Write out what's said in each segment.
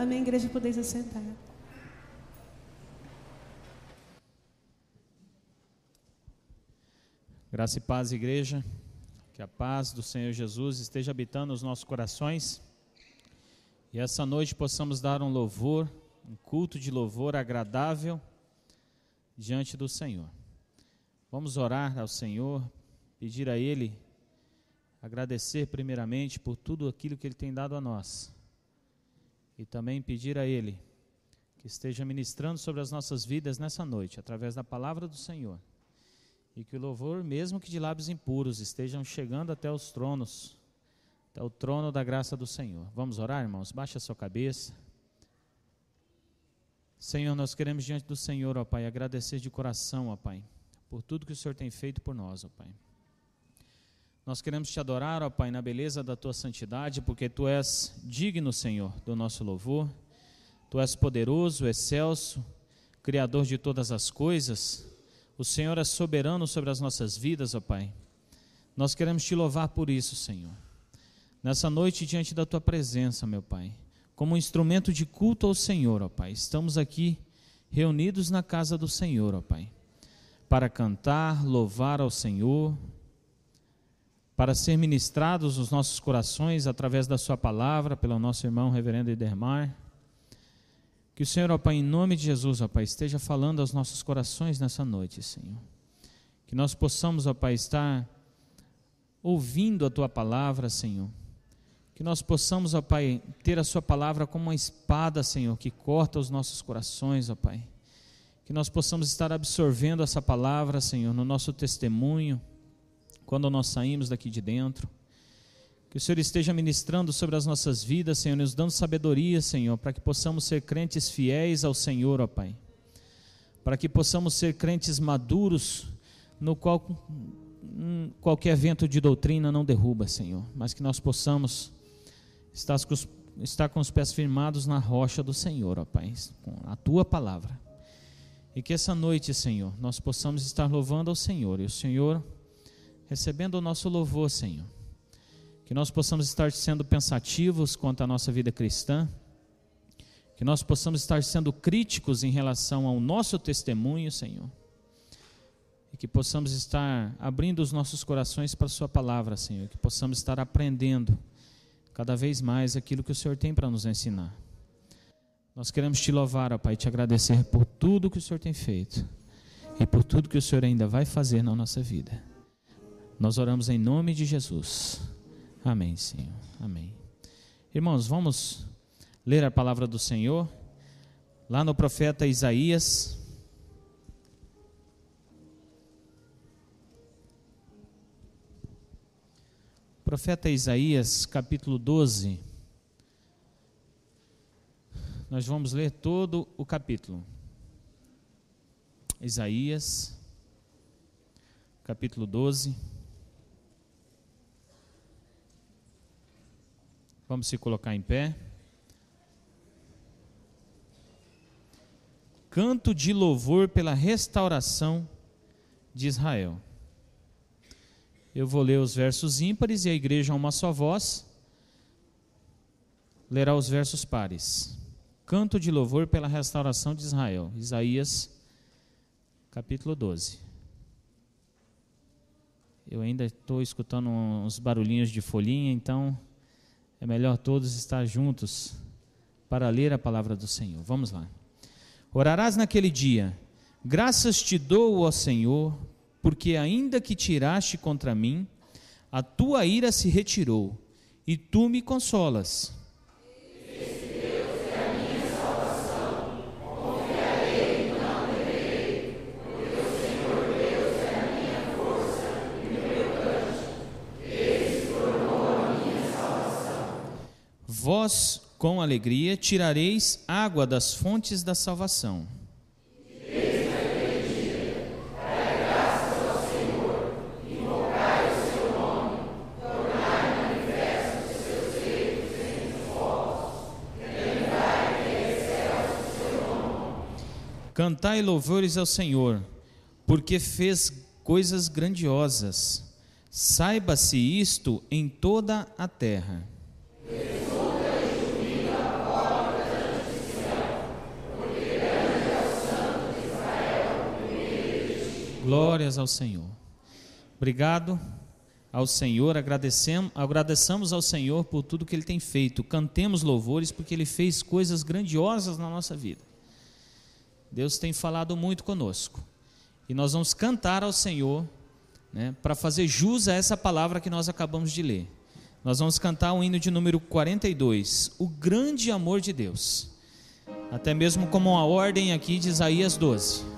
Amém, igreja, podeis assentar. Graça e paz, igreja. Que a paz do Senhor Jesus esteja habitando os nossos corações. E essa noite possamos dar um louvor, um culto de louvor agradável diante do Senhor. Vamos orar ao Senhor, pedir a Ele, agradecer primeiramente por tudo aquilo que Ele tem dado a nós. E também pedir a Ele que esteja ministrando sobre as nossas vidas nessa noite, através da palavra do Senhor. E que o louvor, mesmo que de lábios impuros, estejam chegando até os tronos, até o trono da graça do Senhor. Vamos orar, irmãos? Baixe a sua cabeça. Senhor, nós queremos diante do Senhor, ó Pai, agradecer de coração, ó Pai, por tudo que o Senhor tem feito por nós, ó Pai. Nós queremos te adorar, ó Pai, na beleza da tua santidade, porque tu és digno, Senhor, do nosso louvor. Tu és poderoso, excelso, Criador de todas as coisas. O Senhor é soberano sobre as nossas vidas, ó Pai. Nós queremos te louvar por isso, Senhor. Nessa noite, diante da tua presença, meu Pai, como um instrumento de culto ao Senhor, ó Pai, estamos aqui reunidos na casa do Senhor, ó Pai, para cantar, louvar ao Senhor, para ser ministrados os nossos corações através da sua palavra, pelo nosso irmão reverendo Idermar. Que o Senhor, ó Pai, em nome de Jesus, ó Pai, esteja falando aos nossos corações nessa noite, Senhor. Que nós possamos, ó Pai, estar ouvindo a tua palavra, Senhor. Que nós possamos, ó Pai, ter a sua palavra como uma espada, Senhor, que corta os nossos corações, ó Pai. Que nós possamos estar absorvendo essa palavra, Senhor, no nosso testemunho, quando nós saímos daqui de dentro. Que o Senhor esteja ministrando sobre as nossas vidas, Senhor, nos dando sabedoria, Senhor, para que possamos ser crentes fiéis ao Senhor, ó Pai. Para que possamos ser crentes maduros, no qual qualquer vento de doutrina não derruba, Senhor. Mas que nós possamos estar com os pés firmados na rocha do Senhor, ó Pai, com a tua palavra. E que essa noite, Senhor, nós possamos estar louvando ao Senhor, e o Senhor recebendo o nosso louvor, Senhor. Que nós possamos estar sendo pensativos quanto à nossa vida cristã, que nós possamos estar sendo críticos em relação ao nosso testemunho, Senhor, e que possamos estar abrindo os nossos corações para a sua palavra, Senhor, que possamos estar aprendendo cada vez mais aquilo que o Senhor tem para nos ensinar. Nós queremos te louvar, ó Pai, te agradecer por tudo que o Senhor tem feito e por tudo que o Senhor ainda vai fazer na nossa vida. Nós oramos em nome de Jesus. Amém, Senhor. Amém. Irmãos, vamos ler a palavra do Senhor lá no profeta Isaías. Profeta Isaías, capítulo 12. Nós vamos ler todo o capítulo. Isaías, capítulo 12. Vamos se colocar em pé. Canto de louvor pela restauração de Israel. Eu vou ler os versos ímpares e a igreja a uma só voz lerá os versos pares. Canto de louvor pela restauração de Israel. Isaías, capítulo 12. Eu ainda estou escutando uns barulhinhos de folhinha, então é melhor todos estar juntos para ler a palavra do Senhor. Vamos lá. Orarás naquele dia: graças te dou, ó Senhor, porque ainda que tiraste contra mim, a tua ira se retirou, e tu me consolas. Esse Deus é a minha salvação, confiarei e não temerei, porque o Senhor Deus é a minha força e meu cântico, ele se tornou a minha salvação. Vós, com alegria, tirareis água das fontes da salvação. Cantai louvores ao Senhor, porque fez coisas grandiosas. Saiba-se isto em toda a terra. Exulta e jubila, ó Glórias ao Senhor. Obrigado ao Senhor, agradeçamos ao Senhor por tudo que Ele tem feito. Cantemos louvores porque Ele fez coisas grandiosas na nossa vida. Deus tem falado muito conosco. E nós vamos cantar ao Senhor, né, para fazer jus a essa palavra que nós acabamos de ler. Nós vamos cantar o hino de número 42, o grande amor de Deus. Até mesmo como uma ordem aqui de Isaías 12.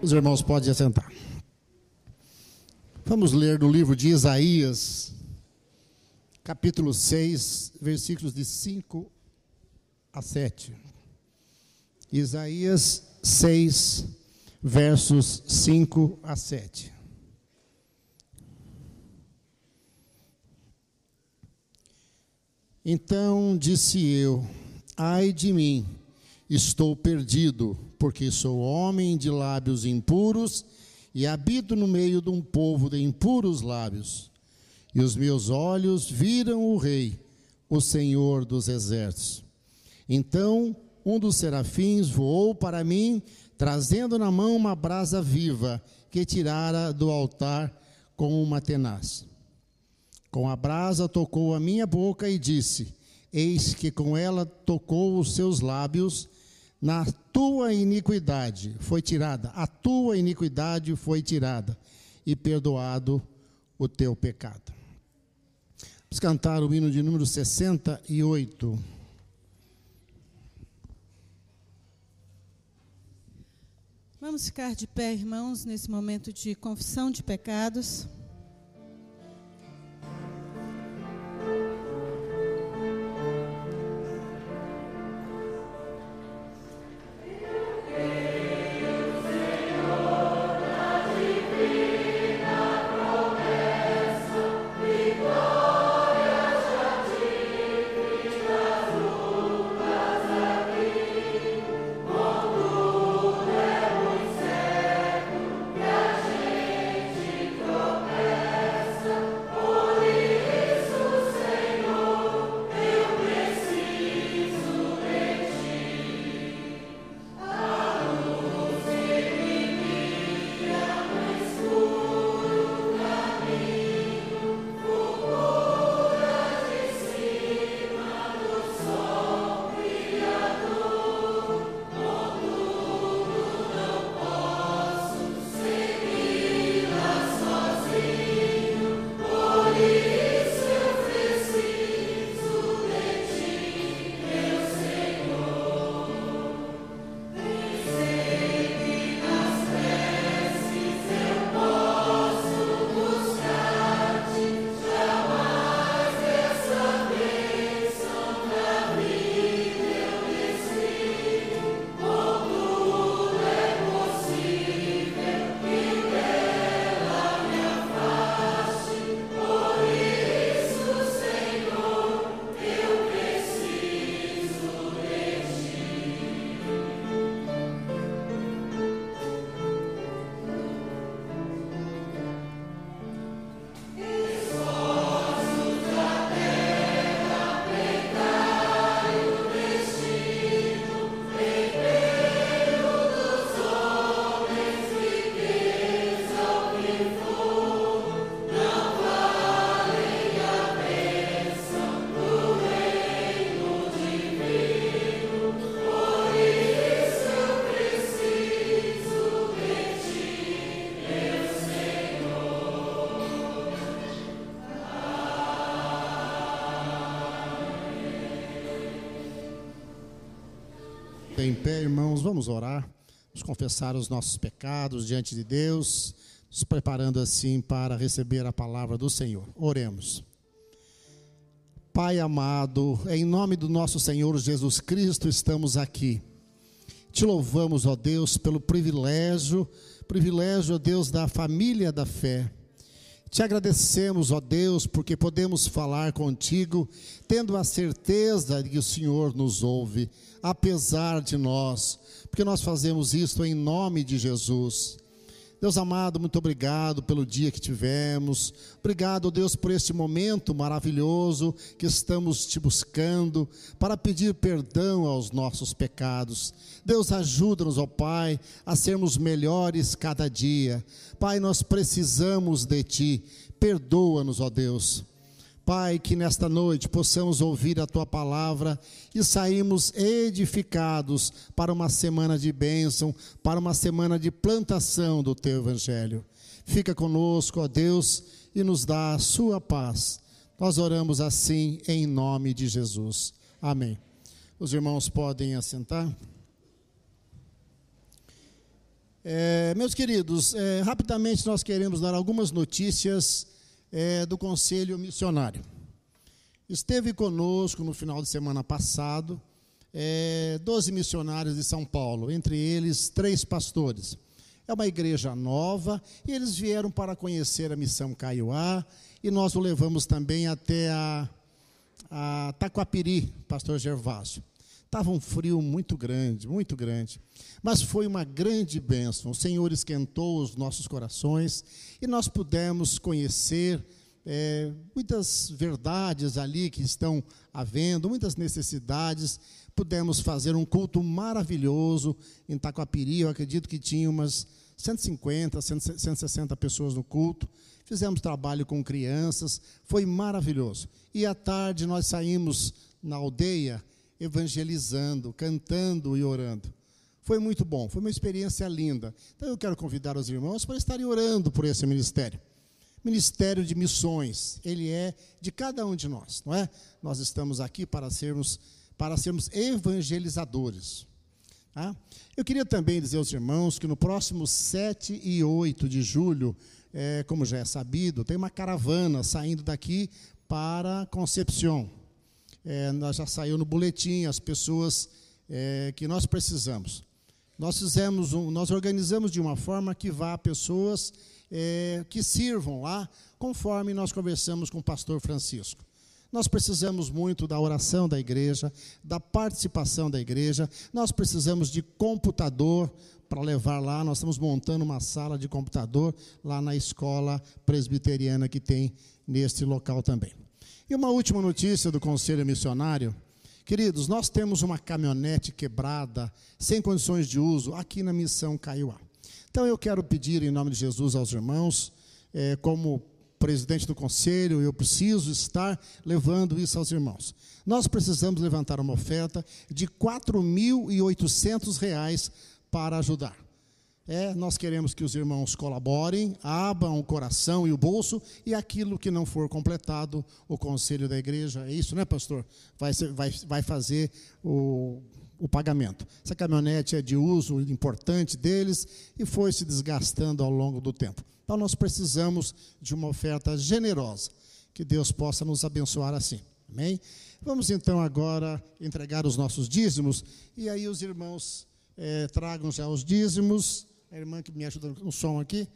Os irmãos podem assentar. Vamos ler no livro de Isaías, capítulo 6, versículos de 5 a 7. Isaías 6, versos 5 a 7. Então disse eu: ai de mim, estou perdido, porque sou homem de lábios impuros e habito no meio de um povo de impuros lábios. E os meus olhos viram o Rei, o Senhor dos exércitos. Então um dos serafins voou para mim, trazendo na mão uma brasa viva, que tirara do altar com uma tenaz. Com a brasa tocou a minha boca e disse: eis que com ela tocou os seus lábios, na tua iniquidade foi tirada, a tua iniquidade foi tirada, e perdoado o teu pecado. Vamos cantar o hino de número 68. Vamos ficar de pé, irmãos, nesse momento de confissão de pecados. Em pé, irmãos, vamos orar, vamos confessar os nossos pecados diante de Deus, nos preparando assim para receber a palavra do Senhor. Oremos. Pai amado, em nome do nosso Senhor Jesus Cristo, estamos aqui. Te louvamos, ó Deus, pelo privilégio, ó Deus, da família da fé. Te agradecemos, ó Deus, porque podemos falar contigo, tendo a certeza de que o Senhor nos ouve, apesar de nós, porque nós fazemos isto em nome de Jesus. Deus amado, muito obrigado pelo dia que tivemos, obrigado, Deus, por este momento maravilhoso que estamos te buscando, para pedir perdão aos nossos pecados. Deus, ajuda-nos, ó Pai, a sermos melhores cada dia. Pai, nós precisamos de Ti, perdoa-nos, ó Deus. Pai, que nesta noite possamos ouvir a Tua palavra e sairmos edificados para uma semana de bênção, para uma semana de plantação do Teu Evangelho. Fica conosco, ó Deus, e nos dá a Sua paz. Nós oramos assim em nome de Jesus. Amém. Os irmãos podem assentar. Meus queridos, rapidamente nós queremos dar algumas notícias do Conselho Missionário. Esteve conosco no final de semana passado 12 missionários de São Paulo, entre eles 3 pastores. É uma igreja nova e eles vieram para conhecer a Missão Caiuá e nós o levamos também até a Taquapiri, pastor Gervásio. Estava um frio muito grande, mas foi uma grande bênção. O Senhor esquentou os nossos corações e nós pudemos conhecer muitas verdades ali que estão havendo, muitas necessidades. Pudemos fazer um culto maravilhoso em Taquapiri. Eu acredito que tinha umas 150, 160 pessoas no culto. Fizemos trabalho com crianças, foi maravilhoso. E à tarde nós saímos na aldeia evangelizando, cantando e orando. Foi muito bom, foi uma experiência linda. Então eu quero convidar os irmãos para estarem orando por esse ministério. ministério de missões, ele é de cada um de nós, não é? Nós estamos aqui para sermos evangelizadores. Tá? Eu queria também dizer aos irmãos que no próximo 7 e 8 de julho, como já é sabido, tem uma caravana saindo daqui para Concepción. Nós já saiu no boletim as pessoas que nós precisamos. Nós organizamos de uma forma que vá pessoas que sirvam lá, conforme nós conversamos com o pastor Francisco. Nós precisamos muito da oração da igreja, da participação da igreja, nós precisamos de computador para levar lá, nós estamos montando uma sala de computador lá na escola presbiteriana que tem neste local também. E uma última notícia do Conselho Missionário. Queridos, nós temos uma caminhonete quebrada, sem condições de uso, aqui na Missão Caiuá. Então eu quero pedir em nome de Jesus aos irmãos, como presidente do conselho, eu preciso estar levando isso aos irmãos. Nós precisamos levantar uma oferta de R$ 4.800 para ajudar. Nós queremos que os irmãos colaborem, abram o coração e o bolso, e aquilo que não for completado, o conselho da igreja, é isso, né, pastor? Vai fazer o pagamento. Essa caminhonete é de uso importante deles e foi se desgastando ao longo do tempo. Então, nós precisamos de uma oferta generosa, que Deus possa nos abençoar assim. Amém? Vamos, então, agora entregar os nossos dízimos, e aí os irmãos tragam já os dízimos. A irmã que me ajuda no som aqui,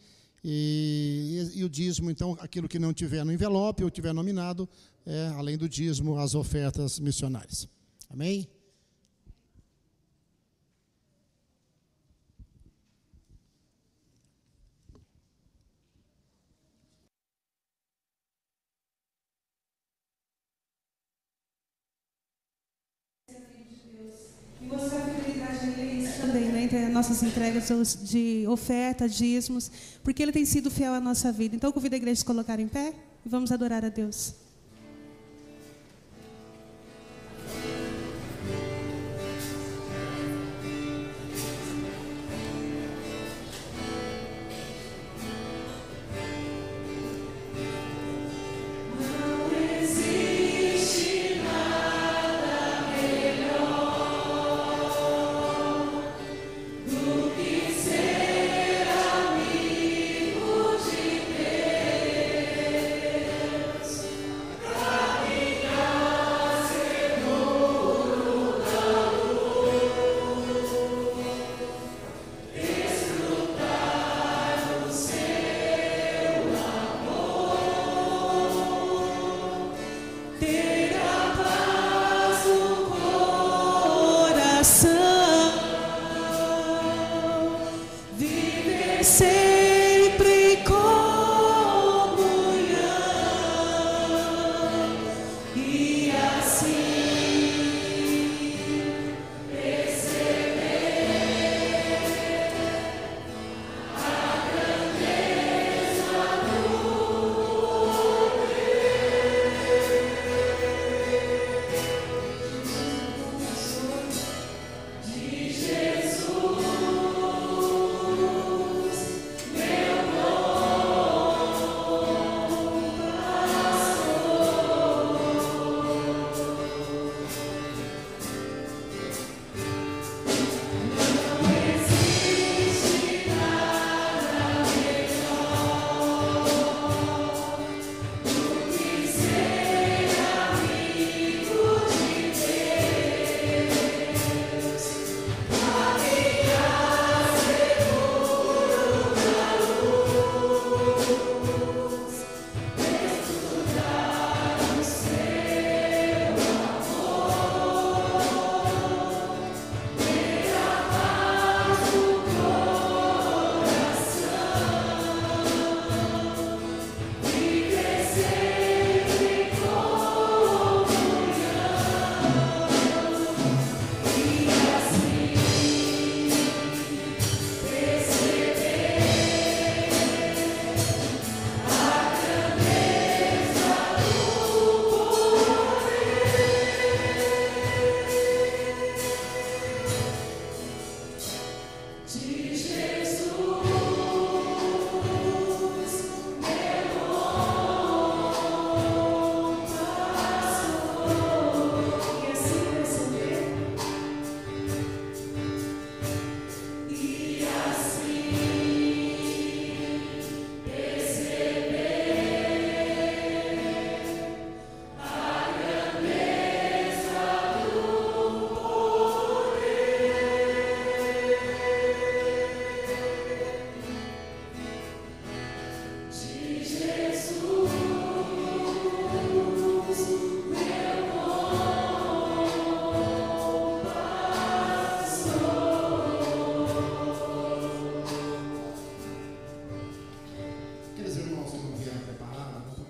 e o dízimo, então, aquilo que não tiver no envelope ou tiver nominado, além do dízimo, as ofertas missionárias. Amém? Também, né, entre as nossas entregas de oferta, dízimos, porque Ele tem sido fiel à nossa vida. Então, eu convido a igreja a se colocar em pé e vamos adorar a Deus.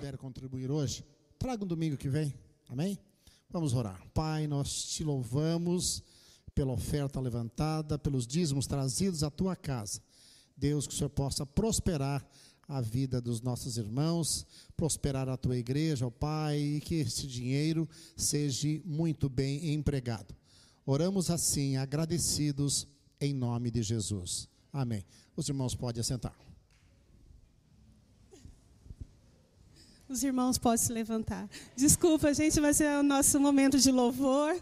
puder contribuir hoje, traga um domingo que vem, amém? Vamos orar. Pai, nós te louvamos pela oferta levantada, pelos dízimos trazidos à tua casa. Deus, que o Senhor possa prosperar a vida dos nossos irmãos, prosperar a tua igreja, ó Pai, e que esse dinheiro seja muito bem empregado. Oramos assim, agradecidos, em nome de Jesus. Amém. Os irmãos podem assentar. Os irmãos podem se levantar. Desculpa, gente, vai ser o nosso momento de louvor.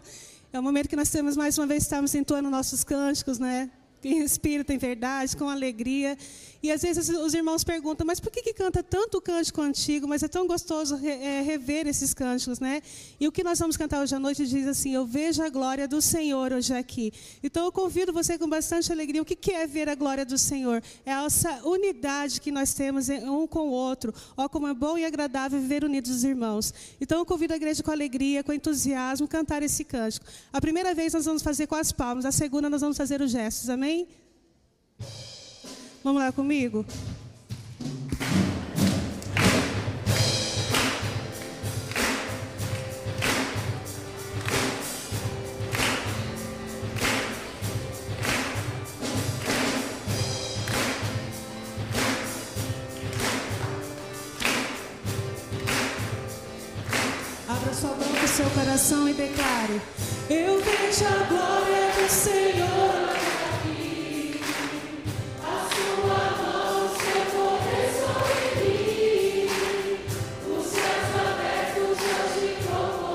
É o momento que nós temos, mais uma vez, estamos entoando nossos cânticos, né? Em espírito, em verdade, com alegria. E às vezes os irmãos perguntam, mas por que canta tanto cântico antigo? Mas é tão gostoso rever esses cânticos, né? E o que nós vamos cantar hoje à noite diz assim: eu vejo a glória do Senhor hoje aqui. Então eu convido você com bastante alegria. O que é ver a glória do Senhor? É essa unidade que nós temos um com o outro. Ó, como é bom e agradável viver unidos os irmãos. Então eu convido a igreja com alegria, com entusiasmo, cantar esse cântico. A primeira vez nós vamos fazer com as palmas, a segunda nós vamos fazer os gestos, amém? Vamos lá comigo? Abra sua boca e seu coração e declare: eu vejo a glória do Senhor. Os céus abertos hoje vou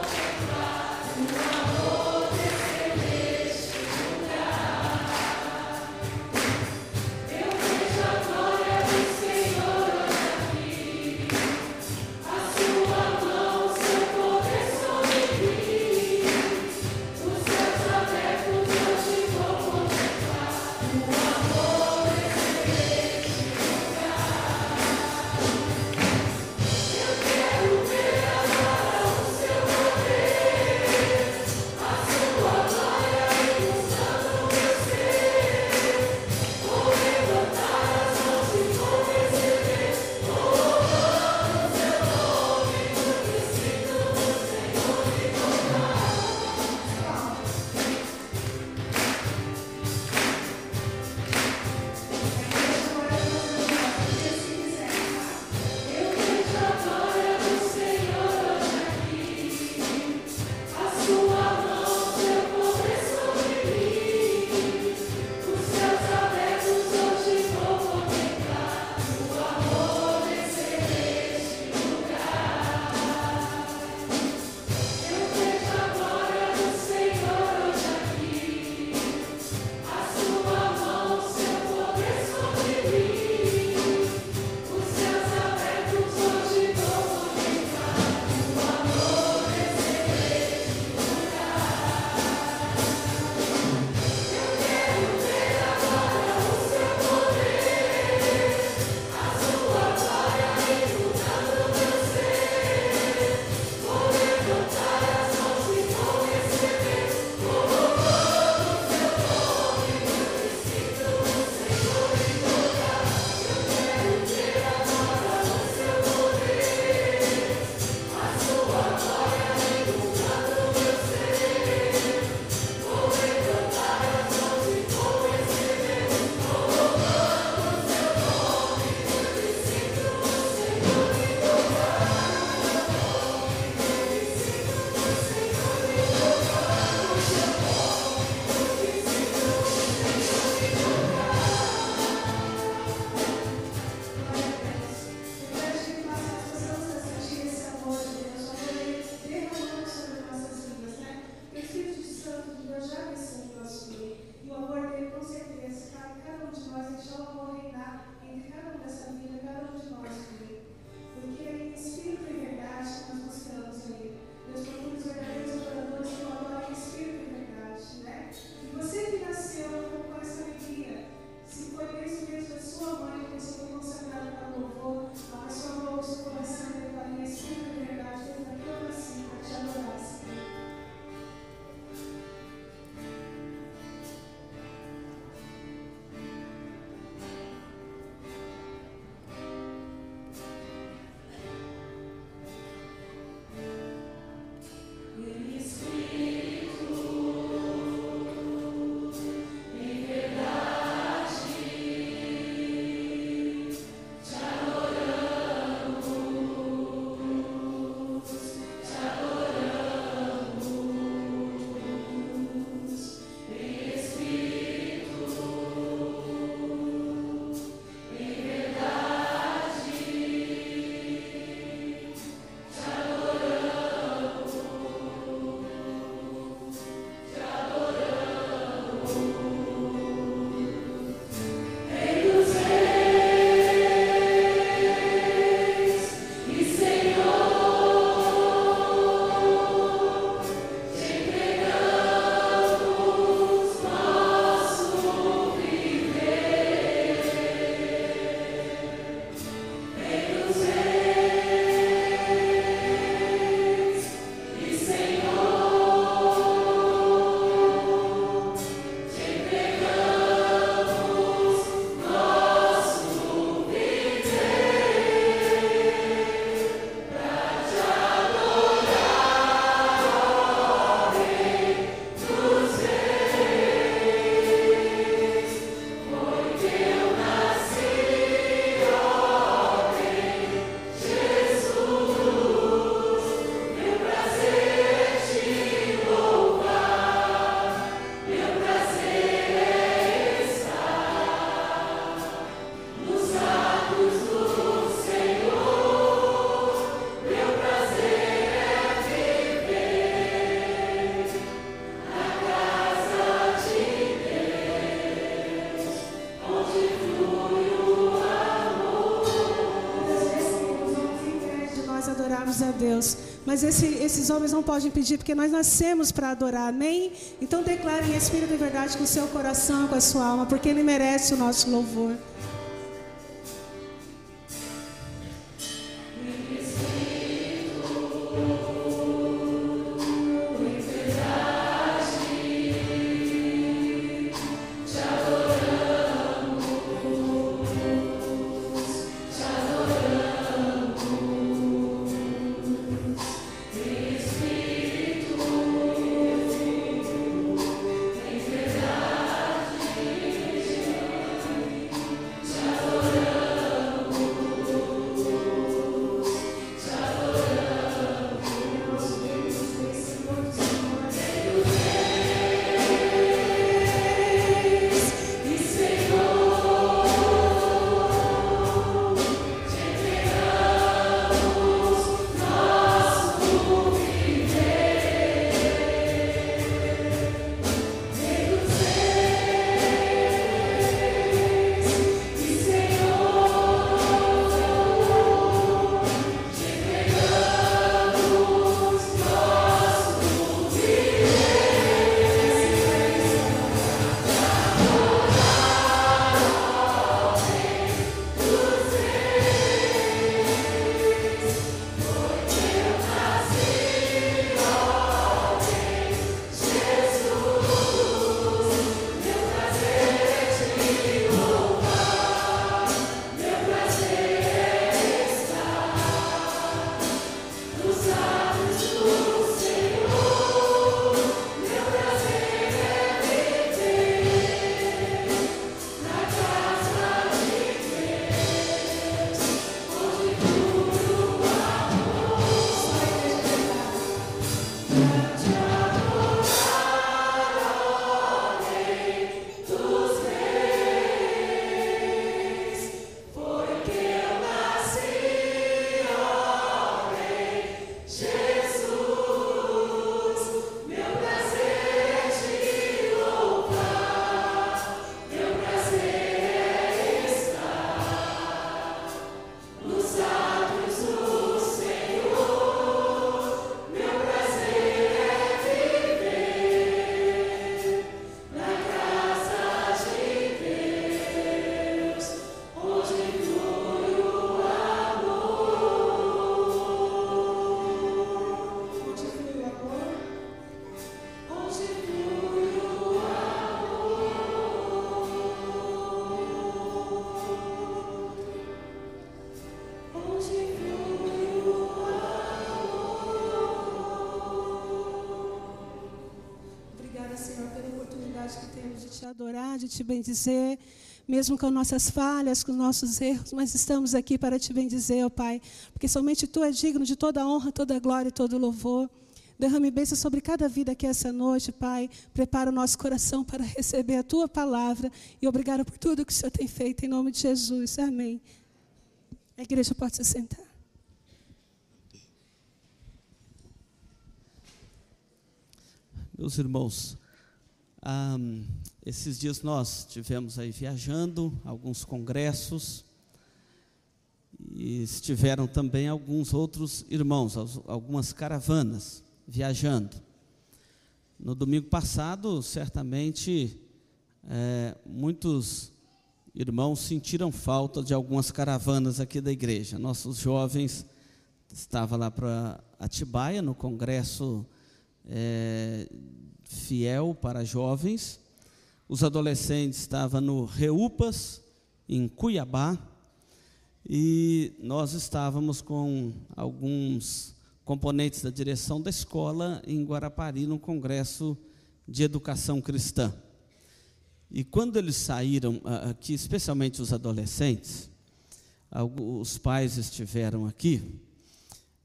nós adorarmos a Deus. Mas esses homens não podem pedir, porque nós nascemos para adorar, amém? Então declare em espírito e verdade com o seu coração e com a sua alma, porque Ele merece o nosso louvor. Adorar, de te bendizer, mesmo com nossas falhas, com nossos erros, mas estamos aqui para te bendizer, ó Pai, porque somente Tu é digno de toda a honra, toda a glória e todo o louvor. Derrame bênção sobre cada vida aqui essa noite, Pai. Prepara o nosso coração para receber a Tua palavra e obrigado por tudo que o Senhor tem feito, em nome de Jesus, amém. A igreja pode se sentar. Meus irmãos, esses dias nós tivemos aí viajando, alguns congressos, e estiveram também alguns outros irmãos, algumas caravanas viajando. No domingo passado, certamente, muitos irmãos sentiram falta de algumas caravanas aqui da igreja. Nossos jovens estavam lá para Atibaia, no congresso fiel para jovens. Os adolescentes estavam no Reupas, em Cuiabá, e nós estávamos com alguns componentes da direção da escola em Guarapari, no congresso de educação cristã. E quando eles saíram aqui, especialmente os adolescentes, os pais estiveram aqui,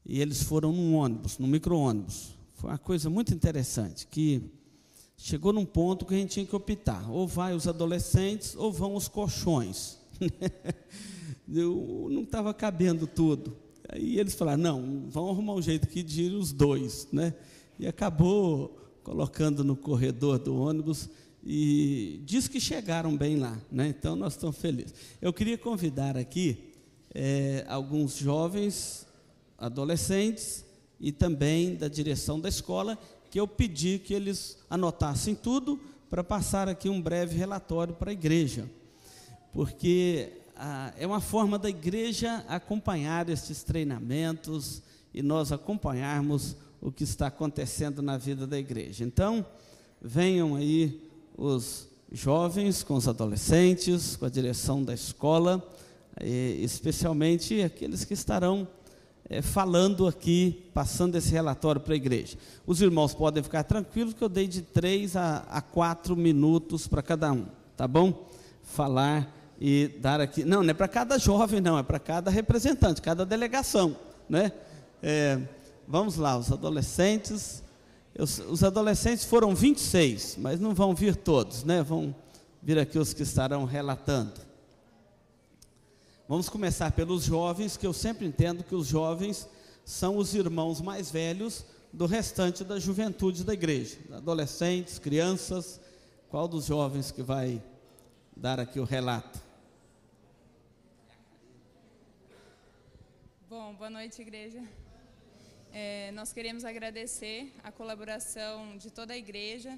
e eles foram num ônibus, num micro-ônibus. Foi uma coisa muito interessante, que chegou num ponto que a gente tinha que optar, ou vai os adolescentes, ou vão os colchões. Não estava cabendo tudo. Aí eles falaram, não, vamos arrumar um jeito aqui de ir os dois, né? E acabou colocando no corredor do ônibus, e diz que chegaram bem lá, né? Então nós estamos felizes. Eu queria convidar aqui alguns jovens adolescentes e também da direção da escola, que eu pedi que eles anotassem tudo para passar aqui um breve relatório para a igreja, porque é uma forma da igreja acompanhar esses treinamentos e nós acompanharmos o que está acontecendo na vida da igreja. Então, venham aí os jovens com os adolescentes, com a direção da escola, especialmente aqueles que estarão falando aqui, passando esse relatório para a igreja. Os irmãos podem ficar tranquilos que eu dei de 3 a 4 minutos para cada um, tá bom? Falar e dar aqui, não é para cada jovem não, é para cada representante, cada delegação, né? Vamos lá, os adolescentes foram 26, mas não vão vir todos, né? Vão vir aqui os que estarão relatando. Vamos começar pelos jovens, que eu sempre entendo que os jovens são os irmãos mais velhos do restante da juventude da igreja. Adolescentes, crianças, qual dos jovens que vai dar aqui o relato? Bom, boa noite, igreja. Nós queremos agradecer a colaboração de toda a igreja,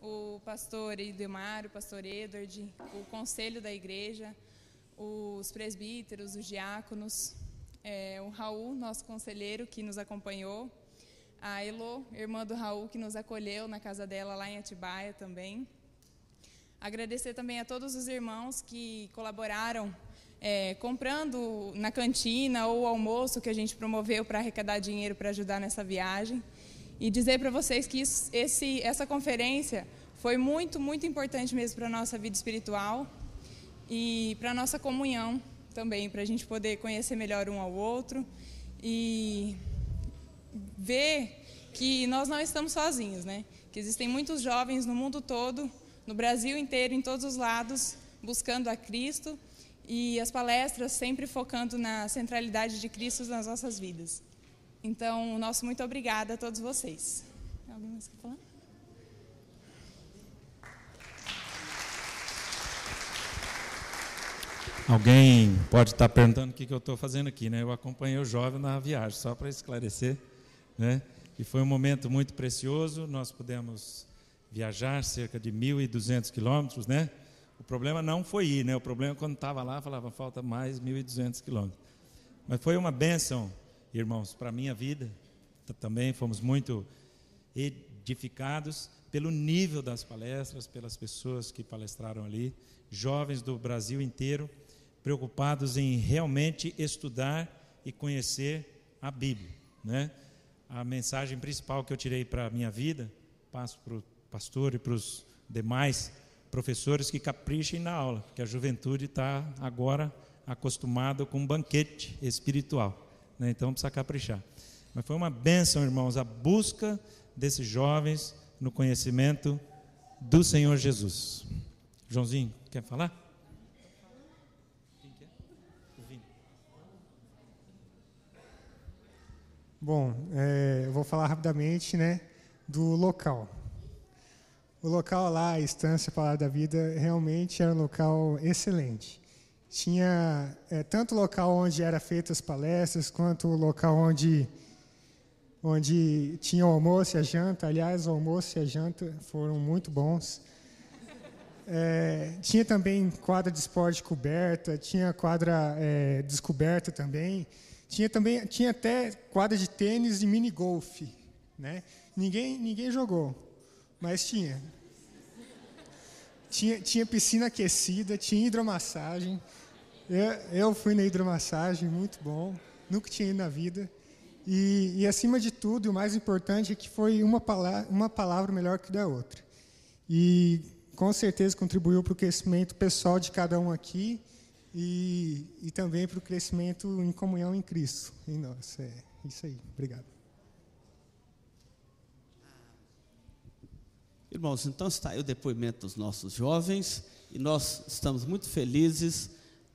o pastor Idemar, o pastor Edward, o conselho da igreja, os presbíteros, os diáconos, o Raul, nosso conselheiro, que nos acompanhou, a Elô, irmã do Raul, que nos acolheu na casa dela lá em Atibaia também. Agradecer também a todos os irmãos que colaboraram, comprando na cantina ou almoço que a gente promoveu para arrecadar dinheiro para ajudar nessa viagem. E dizer para vocês que essa conferência foi muito, muito importante mesmo para a nossa vida espiritual e para a nossa comunhão também, para a gente poder conhecer melhor um ao outro e ver que nós não estamos sozinhos, né? Que existem muitos jovens no mundo todo, no Brasil inteiro, em todos os lados, buscando a Cristo, e as palestras sempre focando na centralidade de Cristo nas nossas vidas. Então, nosso muito obrigada a todos vocês. Alguém mais quer falar? Alguém pode estar perguntando o que eu estou fazendo aqui, né? Eu acompanhei o jovem na viagem, só para esclarecer, né? E foi um momento muito precioso, nós pudemos viajar cerca de 1.200 quilômetros, né? O problema não foi ir, né? O problema quando estava lá, falava, falta mais 1.200 quilômetros. Mas foi uma bênção, irmãos, para a minha vida. Também fomos muito edificados pelo nível das palestras, pelas pessoas que palestraram ali, jovens do Brasil inteiro, preocupados em realmente estudar e conhecer a Bíblia, né? A mensagem principal que eu tirei para a minha vida, passo para o pastor e para os demais professores que caprichem na aula, porque a juventude está agora acostumada com um banquete espiritual, né? Então precisa caprichar. Mas foi uma bênção, irmãos, a busca desses jovens no conhecimento do Senhor Jesus. Joãozinho, quer falar? Bom, eu vou falar rapidamente, né, do local. O local lá, a Estância Palavra da Vida, realmente era um local excelente. Tinha tanto o local onde eram feitas as palestras, quanto o local onde tinha o almoço e a janta. Aliás, o almoço e a janta foram muito bons. Tinha também quadra de esporte coberta, tinha quadra descoberta também. Tinha até quadra de tênis e mini golfe, né? Ninguém jogou, mas tinha. Tinha piscina aquecida, tinha hidromassagem. Eu fui na hidromassagem, muito bom, nunca tinha ido na vida. E acima de tudo, o mais importante é que foi uma palavra melhor que da outra. E com certeza contribuiu para o crescimento pessoal de cada um aqui e também para o crescimento em comunhão em Cristo, em nós. Isso aí, obrigado. Irmãos, então está aí o depoimento dos nossos jovens e nós estamos muito felizes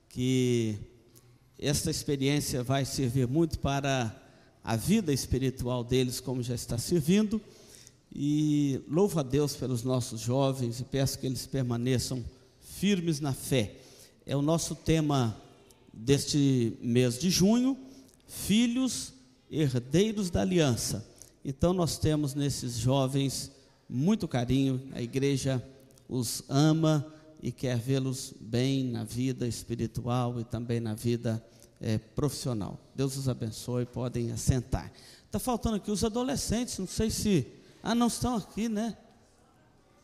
que esta experiência vai servir muito para a vida espiritual deles, como já está servindo, e louvo a Deus pelos nossos jovens e peço que eles permaneçam firmes na fé. É o nosso tema deste mês de junho, filhos herdeiros da aliança. Então nós temos nesses jovens muito carinho, a igreja os ama e quer vê-los bem na vida espiritual e também na vida profissional. Deus os abençoe, podem assentar. Está faltando aqui os adolescentes, não sei se... não estão aqui, né?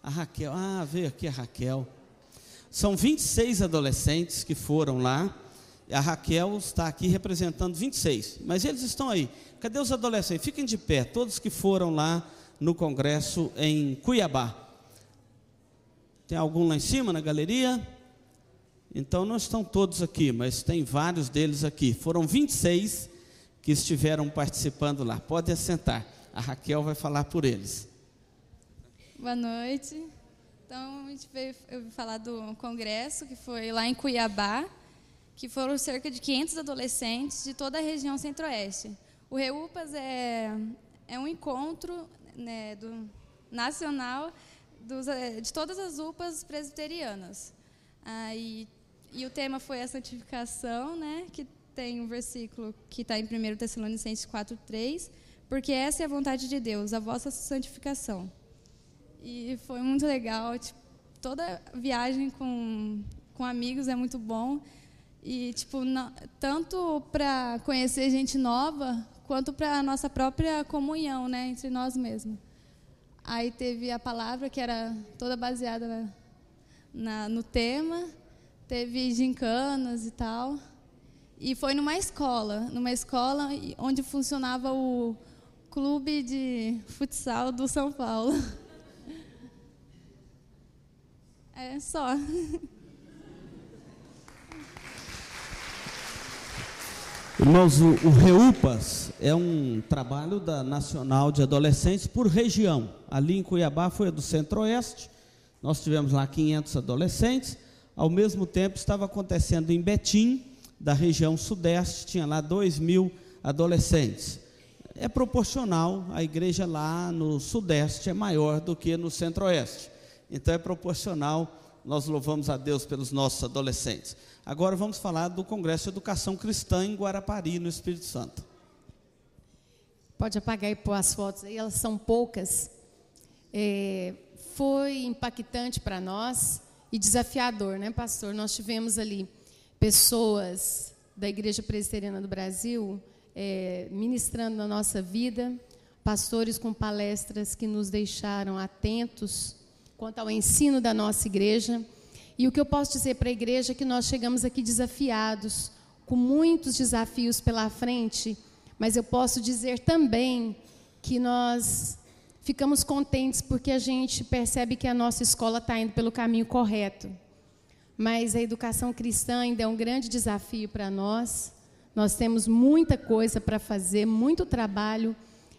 A Raquel, veio aqui a Raquel. São 26 adolescentes que foram lá. A Raquel está aqui representando 26, mas eles estão aí. Cadê os adolescentes? Fiquem de pé, todos que foram lá no congresso em Cuiabá. Tem algum lá em cima na galeria? Então não estão todos aqui, mas tem vários deles aqui. Foram 26 que estiveram participando lá. Pode assentar, a Raquel vai falar por eles. Boa noite. Então a gente veio falar do congresso que foi lá em Cuiabá, que foram cerca de 500 adolescentes de toda a região centro-oeste. O REUPAS é um encontro, né, nacional de todas as UPAs presbiterianas. E o tema foi a santificação, né, que tem um versículo que está em 1 Tessalonicenses 4:3, porque essa é a vontade de Deus, a vossa santificação. E foi muito legal, toda viagem com amigos é muito bom. E, tanto para conhecer gente nova, quanto para a nossa própria comunhão, né, entre nós mesmos. Aí teve a palavra, que era toda baseada no tema, teve gincanas e tal. E foi numa escola onde funcionava o clube de futsal do São Paulo. É só... Irmãos, o REUPAS é um trabalho da Nacional de Adolescentes por região. Ali em Cuiabá foi a do Centro-Oeste, nós tivemos lá 500 adolescentes. Ao mesmo tempo estava acontecendo em Betim, da região Sudeste, tinha lá 2.000 adolescentes. É proporcional, a igreja lá no Sudeste é maior do que no Centro-Oeste. Então é proporcional, nós louvamos a Deus pelos nossos adolescentes. Agora vamos falar do Congresso de Educação Cristã em Guarapari, no Espírito Santo. Pode apagar e pôr as fotos aí, elas são poucas. Foi impactante para nós e desafiador, né, pastor? Nós tivemos ali pessoas da Igreja Presbiteriana do Brasil ministrando na nossa vida, pastores com palestras que nos deixaram atentos quanto ao ensino da nossa igreja. E o que eu posso dizer para a igreja é que nós chegamos aqui desafiados, com muitos desafios pela frente, mas eu posso dizer também que nós ficamos contentes porque a gente percebe que a nossa escola está indo pelo caminho correto. Mas a educação cristã ainda é um grande desafio para nós. Nós temos muita coisa para fazer, muito trabalho,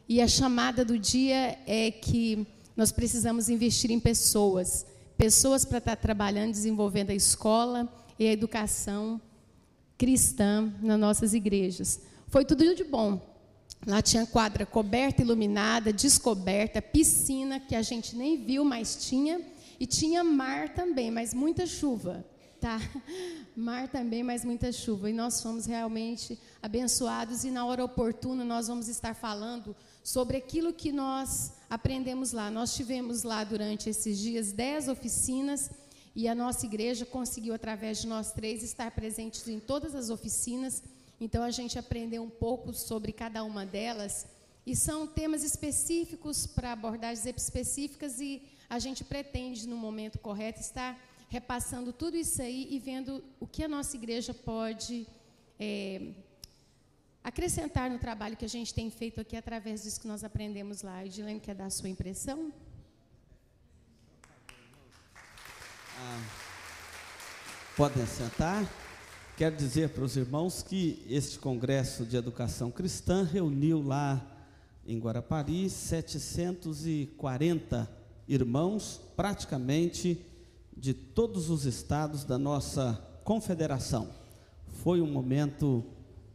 e a chamada do dia é que nós precisamos investir em pessoas para estar trabalhando, desenvolvendo a escola e a educação cristã nas nossas igrejas. Foi tudo de bom. Lá tinha quadra coberta, iluminada, descoberta, piscina, que a gente nem viu, mas tinha. E tinha mar também, mas muita chuva. Tá? Mar também, mas muita chuva. E nós fomos realmente abençoados. E na hora oportuna nós vamos estar falando sobre aquilo que nós aprendemos lá. Nós tivemos lá durante esses dias 10 oficinas e a nossa igreja conseguiu, através de nós 3, estar presentes em todas as oficinas. Então a gente aprendeu um pouco sobre cada uma delas e são temas específicos para abordagens específicas e a gente pretende, no momento correto, estar repassando tudo isso aí e vendo o que a nossa igreja pode acrescentar no trabalho que a gente tem feito aqui através disso que nós aprendemos lá. Edilene, quer dar a sua impressão? Podem sentar. Quero dizer para os irmãos que este Congresso de Educação Cristã reuniu lá em Guarapari 740 irmãos, praticamente de todos os estados da nossa confederação. Foi um momento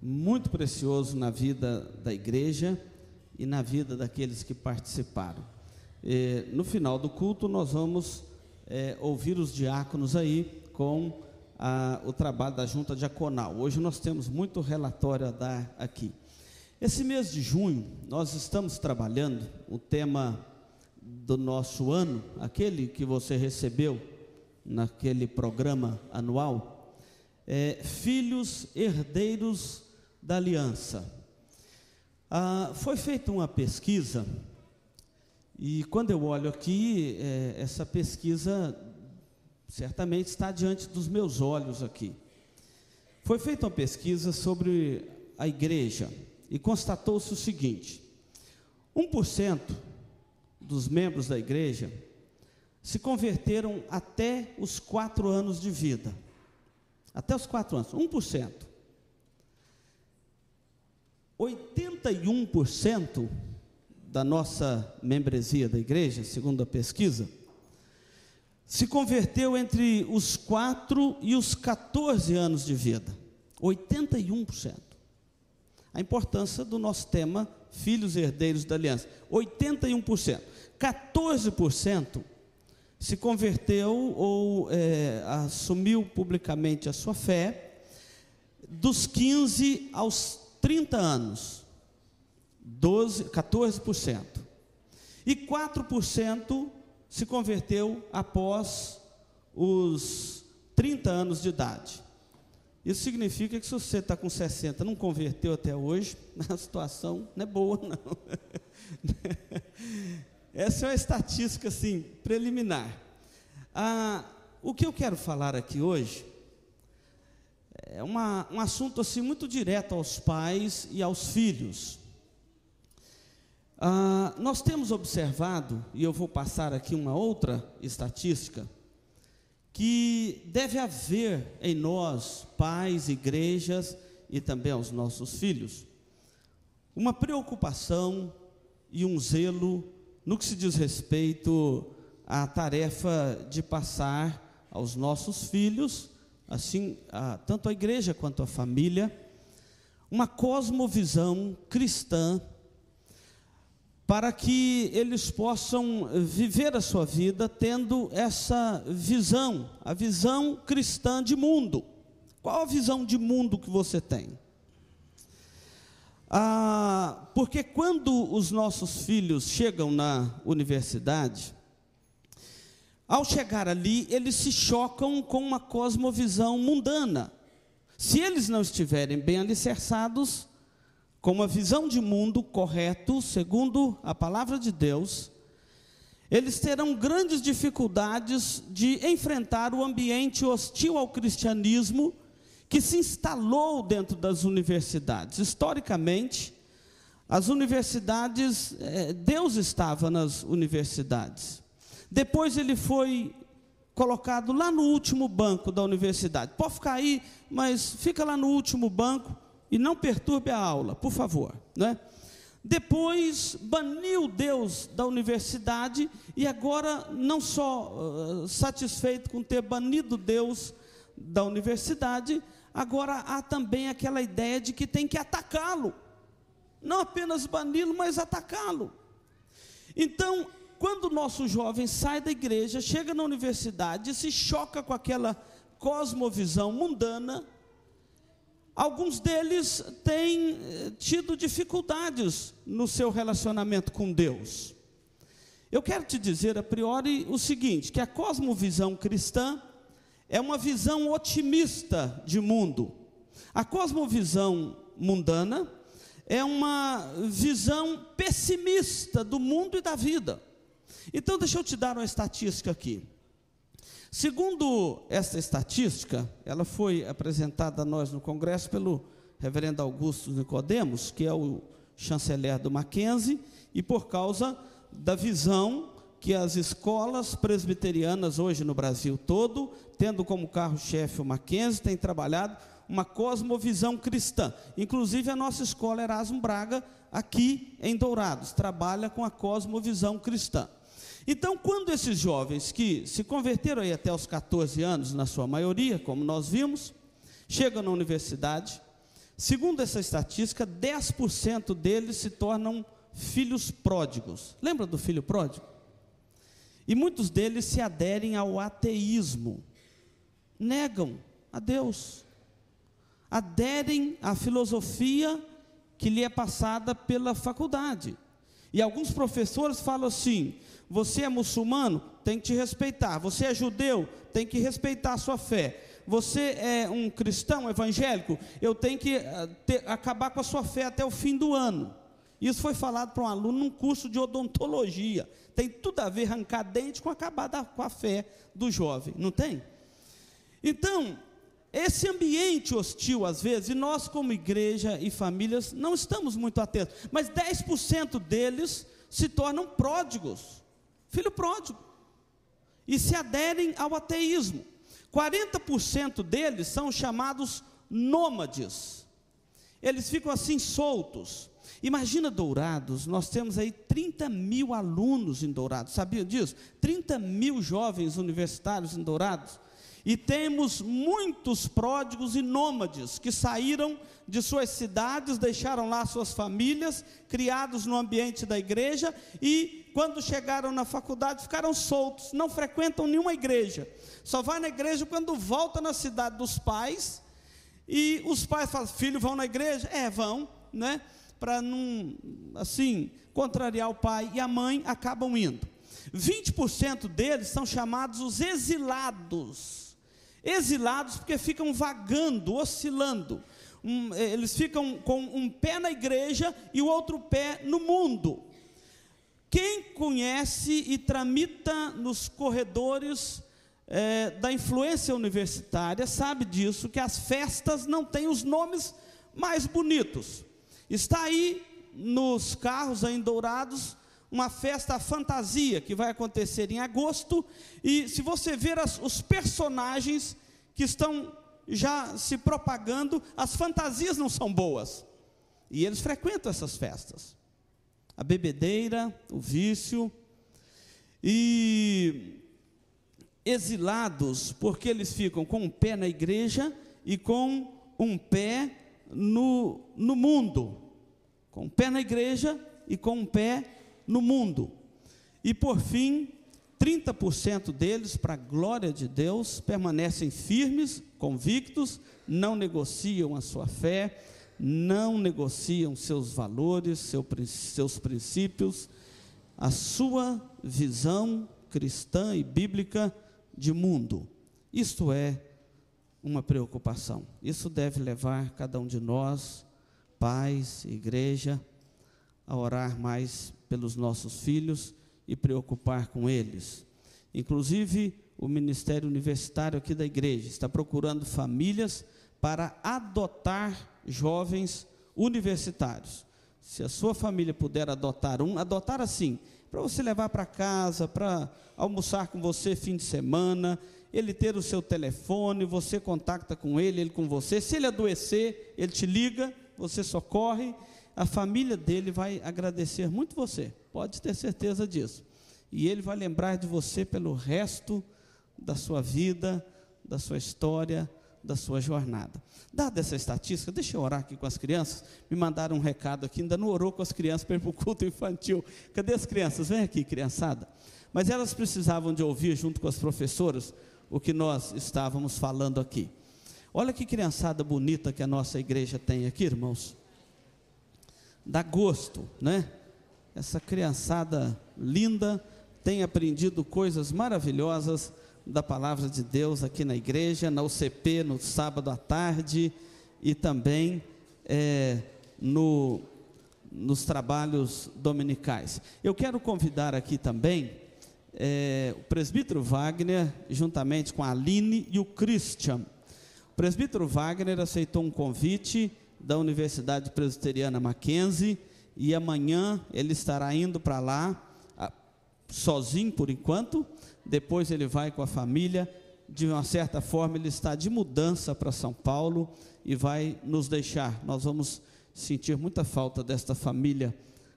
muito precioso na vida da igreja e na vida daqueles que participaram. No final do culto nós vamos ouvir os diáconos aí com o trabalho da junta diaconal. Hoje nós temos muito relatório a dar aqui. Esse mês de junho, nós estamos trabalhando o tema do nosso ano, aquele que você recebeu naquele programa anual, Filhos Herdeiros da Aliança. Foi feita uma pesquisa, e quando eu olho aqui, essa pesquisa certamente está diante dos meus olhos aqui. Foi feita uma pesquisa sobre a igreja, e constatou-se o seguinte: 1% dos membros da igreja se converteram até os 4 anos de vida. Até os 4 anos, 1%. 81% da nossa membresia da igreja, segundo a pesquisa, se converteu entre os 4 e os 14 anos de vida. 81%. A importância do nosso tema, Filhos Herdeiros da Aliança. 81%. 14% se converteu ou assumiu publicamente a sua fé dos 15 aos 30 anos. 14%. E 4% se converteu após os 30 anos de idade. Isso significa que se você está com 60 não converteu até hoje, a situação não é boa, não. Essa é uma estatística, assim, preliminar. O que eu quero falar aqui hoje é um assunto, assim, muito direto aos pais e aos filhos. Nós temos observado, e eu vou passar aqui uma outra estatística, que deve haver em nós, pais, igrejas e também aos nossos filhos, uma preocupação e um zelo no que se diz respeito à tarefa de passar aos nossos filhos, assim, tanto a igreja quanto a família, uma cosmovisão cristã, para que eles possam viver a sua vida tendo essa visão, a visão cristã de mundo. Qual a visão de mundo que você tem? Porque quando os nossos filhos chegam na universidade, ao chegar ali, eles se chocam com uma cosmovisão mundana. Se eles não estiverem bem alicerçados, com uma visão de mundo correto, segundo a palavra de Deus, eles terão grandes dificuldades de enfrentar o ambiente hostil ao cristianismo que se instalou dentro das universidades. Historicamente, as universidades, Deus estava nas universidades. Depois ele foi colocado lá no último banco da universidade. Pode ficar aí, mas fica lá no último banco e não perturbe a aula, por favor, né? Depois baniu Deus da universidade, e agora não só satisfeito com ter banido Deus da universidade, agora há também aquela ideia de que tem que atacá-lo, não apenas bani-lo, mas atacá-lo. Então, quando o nosso jovem sai da igreja, chega na universidade e se choca com aquela cosmovisão mundana, alguns deles têm tido dificuldades no seu relacionamento com Deus. Eu quero te dizer a priori o seguinte, que a cosmovisão cristã é uma visão otimista de mundo. A cosmovisão mundana é uma visão pessimista do mundo e da vida. Então, deixa eu te dar uma estatística aqui. Segundo esta estatística, ela foi apresentada a nós no Congresso pelo reverendo Augusto Nicodemos, que é o chanceler do Mackenzie, e por causa da visão que as escolas presbiterianas hoje no Brasil todo, tendo como carro-chefe o Mackenzie, têm trabalhado uma cosmovisão cristã. Inclusive a nossa escola Erasmo Braga, aqui em Dourados, trabalha com a cosmovisão cristã. Então, quando esses jovens que se converteram aí até os 14 anos, na sua maioria, como nós vimos, chegam na universidade, segundo essa estatística, 10% deles se tornam filhos pródigos. Lembra do filho pródigo? E muitos deles se aderem ao ateísmo, negam a Deus, aderem à filosofia que lhe é passada pela faculdade. E alguns professores falam assim: você é muçulmano, tem que te respeitar. Você é judeu, tem que respeitar a sua fé. Você é um cristão evangélico, eu tenho que acabar com a sua fé até o fim do ano. Isso foi falado para um aluno num curso de odontologia. Tem tudo a ver, arrancar dente, com acabar com a fé do jovem, não tem? Então, esse ambiente hostil às vezes, e nós como igreja e famílias não estamos muito atentos, mas 10% deles se tornam pródigos, filho pródigo, e se aderem ao ateísmo. 40% deles são chamados nômades, eles ficam assim soltos. Imagina Dourados, nós temos aí 30 mil alunos em Dourados, sabia disso? 30 mil jovens universitários em Dourados, e temos muitos pródigos e nômades, que saíram de suas cidades, deixaram lá suas famílias, criados no ambiente da igreja, e quando chegaram na faculdade ficaram soltos, não frequentam nenhuma igreja, só vai na igreja quando volta na cidade dos pais, e os pais falam: filho, vão na igreja? Vão, né? Para não, assim, contrariar o pai e a mãe, acabam indo. 20% deles são chamados os exilados. Exilados porque ficam vagando, oscilando. Eles ficam com um pé na igreja e o outro pé no mundo. Quem conhece e tramita nos corredores da influência universitária sabe disso, que as festas não têm os nomes mais bonitos. Está aí nos carros em Dourados uma festa fantasia que vai acontecer em agosto, e se você ver os personagens que estão já se propagando, as fantasias não são boas, e eles frequentam essas festas, a bebedeira, o vício, e exilados porque eles ficam com um pé na igreja e com um pé no mundo, com um pé na igreja e com um pé no mundo. E por fim, 30% deles, para a glória de Deus, permanecem firmes, convictos, não negociam a sua fé, não negociam seus valores, seus princípios, a sua visão cristã e bíblica de mundo. Isto é uma preocupação. Isso deve levar cada um de nós, pais, igreja, a orar mais pelos nossos filhos e preocupar com eles. Inclusive, o Ministério Universitário aqui da igreja está procurando famílias para adotar jovens universitários. Se a sua família puder adotar adotar assim, para você levar para casa, para almoçar com você fim de semana, ele ter o seu telefone, você contacta com ele, ele com você. Se ele adoecer, ele te liga, você socorre. A família dele vai agradecer muito você, pode ter certeza disso. E ele vai lembrar de você pelo resto da sua vida, da sua história, da sua jornada. Dada essa estatística, deixa eu orar aqui com as crianças. Me mandaram um recado aqui, ainda não orou com as crianças para ir para o culto infantil. Cadê as crianças? Vem aqui, criançada. Mas elas precisavam de ouvir, junto com as professoras, o que nós estávamos falando aqui. Olha que criançada bonita que a nossa igreja tem aqui, irmãos. Dá gosto, né? Essa criançada linda tem aprendido coisas maravilhosas da palavra de Deus aqui na igreja, na UCP, no sábado à tarde, e também nos trabalhos dominicais. Eu quero convidar aqui também o presbítero Wagner, juntamente com a Aline e o Christian. O presbítero Wagner aceitou um convite da Universidade Presbiteriana Mackenzie, e amanhã ele estará indo para lá, sozinho por enquanto, depois ele vai com a família. De uma certa forma ele está de mudança para São Paulo e vai nos deixar. Nós vamos sentir muita falta desta família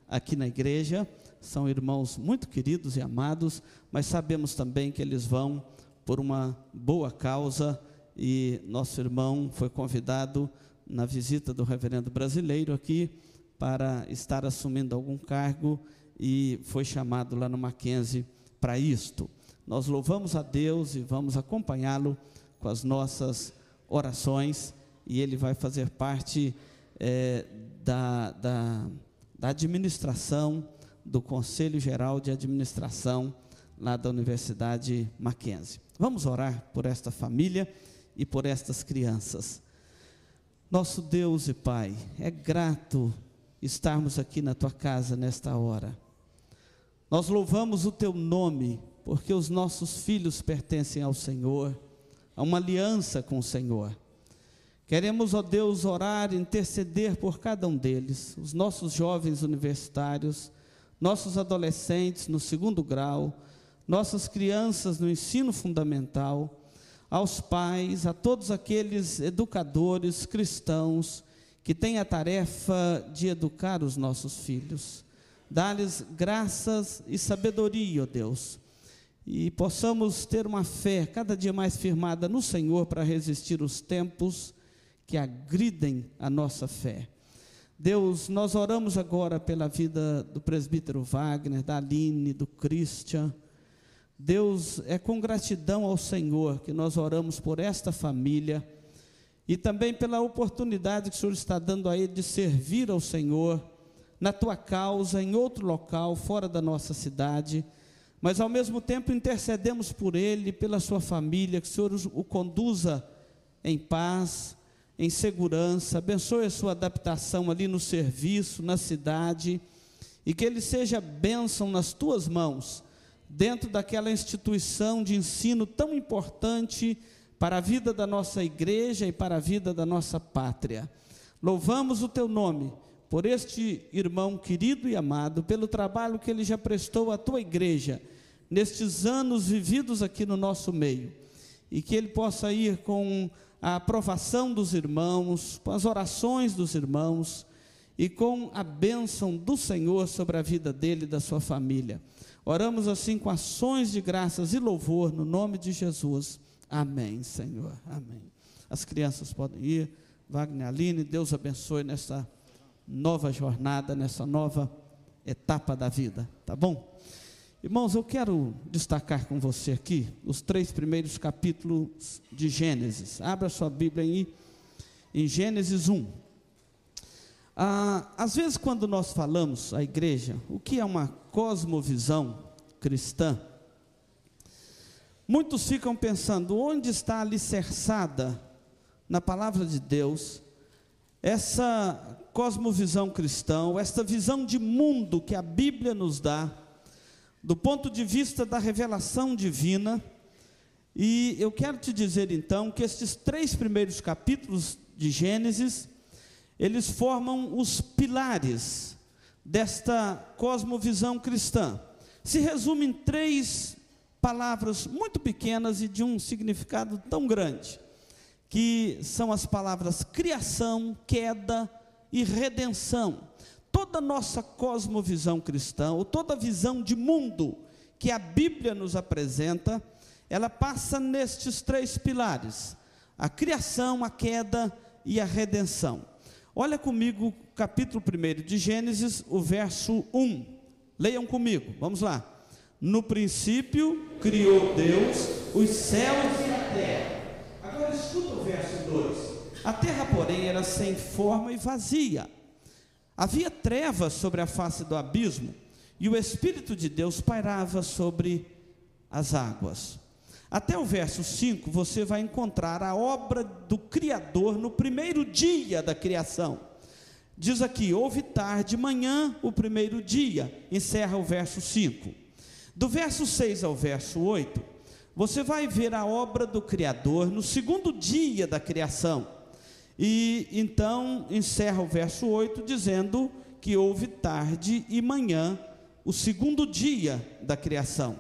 aqui na igreja. São irmãos muito queridos e amados, mas sabemos também que eles vão por uma boa causa, e nosso irmão foi convidado na visita do reverendo brasileiro aqui para estar assumindo algum cargo, e foi chamado lá no Mackenzie para isto. Nós louvamos a Deus e vamos acompanhá-lo com as nossas orações, e ele vai fazer parte da administração, do Conselho Geral de Administração lá da Universidade Mackenzie. Vamos orar por esta família e por estas crianças. Nosso Deus e Pai, é grato estarmos aqui na Tua casa nesta hora. Nós louvamos o Teu nome, porque os nossos filhos pertencem ao Senhor, a uma aliança com o Senhor. Queremos, ó Deus, orar, interceder por cada um deles, os nossos jovens universitários, nossos adolescentes no 2º grau, nossas crianças no ensino fundamental, aos pais, a todos aqueles educadores cristãos que têm a tarefa de educar os nossos filhos. Dá-lhes graças e sabedoria, ó Deus, e possamos ter uma fé cada dia mais firmada no Senhor para resistir os tempos que agridem a nossa fé. Deus, nós oramos agora pela vida do presbítero Wagner, da Aline, do Christian. Deus, é com gratidão ao Senhor que nós oramos por esta família e também pela oportunidade que o Senhor está dando a ele de servir ao Senhor na Tua causa, em outro local, fora da nossa cidade, mas ao mesmo tempo intercedemos por ele, pela sua família, que o Senhor o conduza em paz, em segurança, abençoe a sua adaptação ali no serviço, na cidade, e que ele seja bênção nas Tuas mãos, dentro daquela instituição de ensino tão importante para a vida da nossa igreja e para a vida da nossa pátria. Louvamos o Teu nome, por este irmão querido e amado, pelo trabalho que ele já prestou à Tua igreja, nestes anos vividos aqui no nosso meio, e que ele possa ir com a aprovação dos irmãos, com as orações dos irmãos e com a bênção do Senhor sobre a vida dele e da sua família. Oramos assim com ações de graças e louvor no nome de Jesus. Amém, Senhor. Amém. As crianças podem ir. Wagner, Aline, Deus abençoe nessa nova jornada, nessa nova etapa da vida, tá bom? Irmãos, eu quero destacar com você aqui os 3 primeiros capítulos de Gênesis. Abra sua Bíblia aí em Gênesis 1. Às vezes, quando nós falamos a igreja, o que é uma cosmovisão cristã, muitos ficam pensando, onde está alicerçada na palavra de Deus essa cosmovisão cristã, essa visão de mundo que a Bíblia nos dá, do ponto de vista da revelação divina. E eu quero te dizer então que estes 3 primeiros capítulos de Gênesis, eles formam os pilares desta cosmovisão cristã. Se resume em 3 palavras muito pequenas e de um significado tão grande, que são as palavras criação, queda e redenção. Toda nossa cosmovisão cristã, ou toda visão de mundo que a Bíblia nos apresenta, ela passa nestes 3 pilares: a criação, a queda e a redenção. Olha comigo o capítulo 1 de Gênesis, o verso 1. Leiam comigo, vamos lá. No princípio criou Deus os céus e a terra. Agora escuta o verso 2. A terra, porém, era sem forma e vazia. Havia trevas sobre a face do abismo, e o Espírito de Deus pairava sobre as águas. Até o verso 5, você vai encontrar a obra do Criador no primeiro dia da criação. Diz aqui, houve tarde, manhã, o primeiro dia, encerra o verso 5. Do verso 6 ao verso 8, você vai ver a obra do Criador no segundo dia da criação. E então encerra o verso 8 dizendo que houve tarde e manhã, o segundo dia da criação.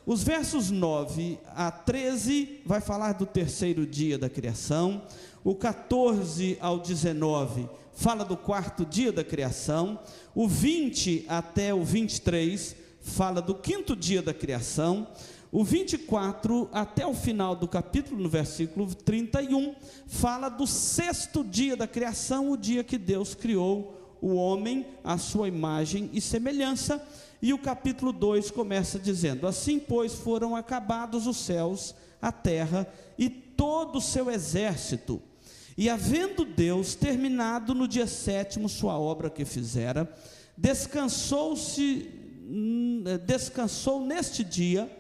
Os versos 9 a 13 vai falar do terceiro dia da criação. O 14 ao 19 fala do quarto dia da criação. O 20 até o 23 fala do quinto dia da criação. O 24 até o final do capítulo, no versículo 31, fala do sexto dia da criação, o dia que Deus criou o homem à sua imagem e semelhança. E o capítulo 2 começa dizendo: assim, pois, foram acabados os céus, a terra e todo o seu exército. E havendo Deus terminado no dia 7º sua obra que fizera, descansou neste dia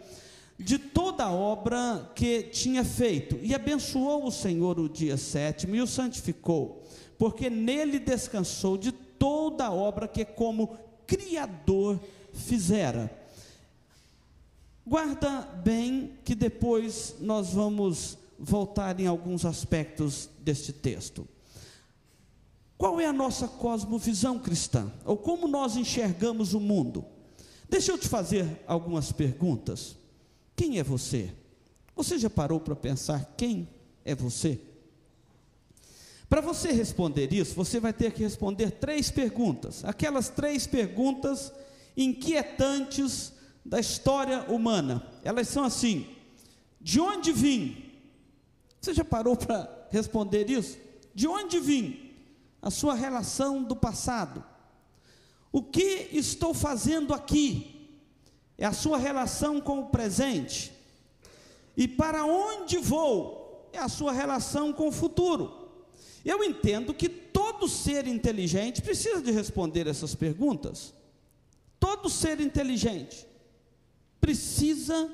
de toda a obra que tinha feito, e abençoou o Senhor o dia 7º e o santificou, porque nele descansou de toda a obra que como Criador fizera. Guarda bem que depois nós vamos voltar em alguns aspectos deste texto. Qual é a nossa cosmovisão cristã? Ou como nós enxergamos o mundo? Deixa eu te fazer algumas perguntas. Quem é você? Você já parou para pensar quem é você? Para você responder isso, você vai ter que responder 3 perguntas. Aquelas 3 perguntas inquietantes da história humana. Elas são assim: de onde vim? Você já parou para responder isso? De onde vim? A sua relação do passado. O que estou fazendo aqui? É a sua relação com o presente. E para onde vou? É a sua relação com o futuro. Eu entendo que todo ser inteligente precisa de responder essas perguntas. Todo ser inteligente precisa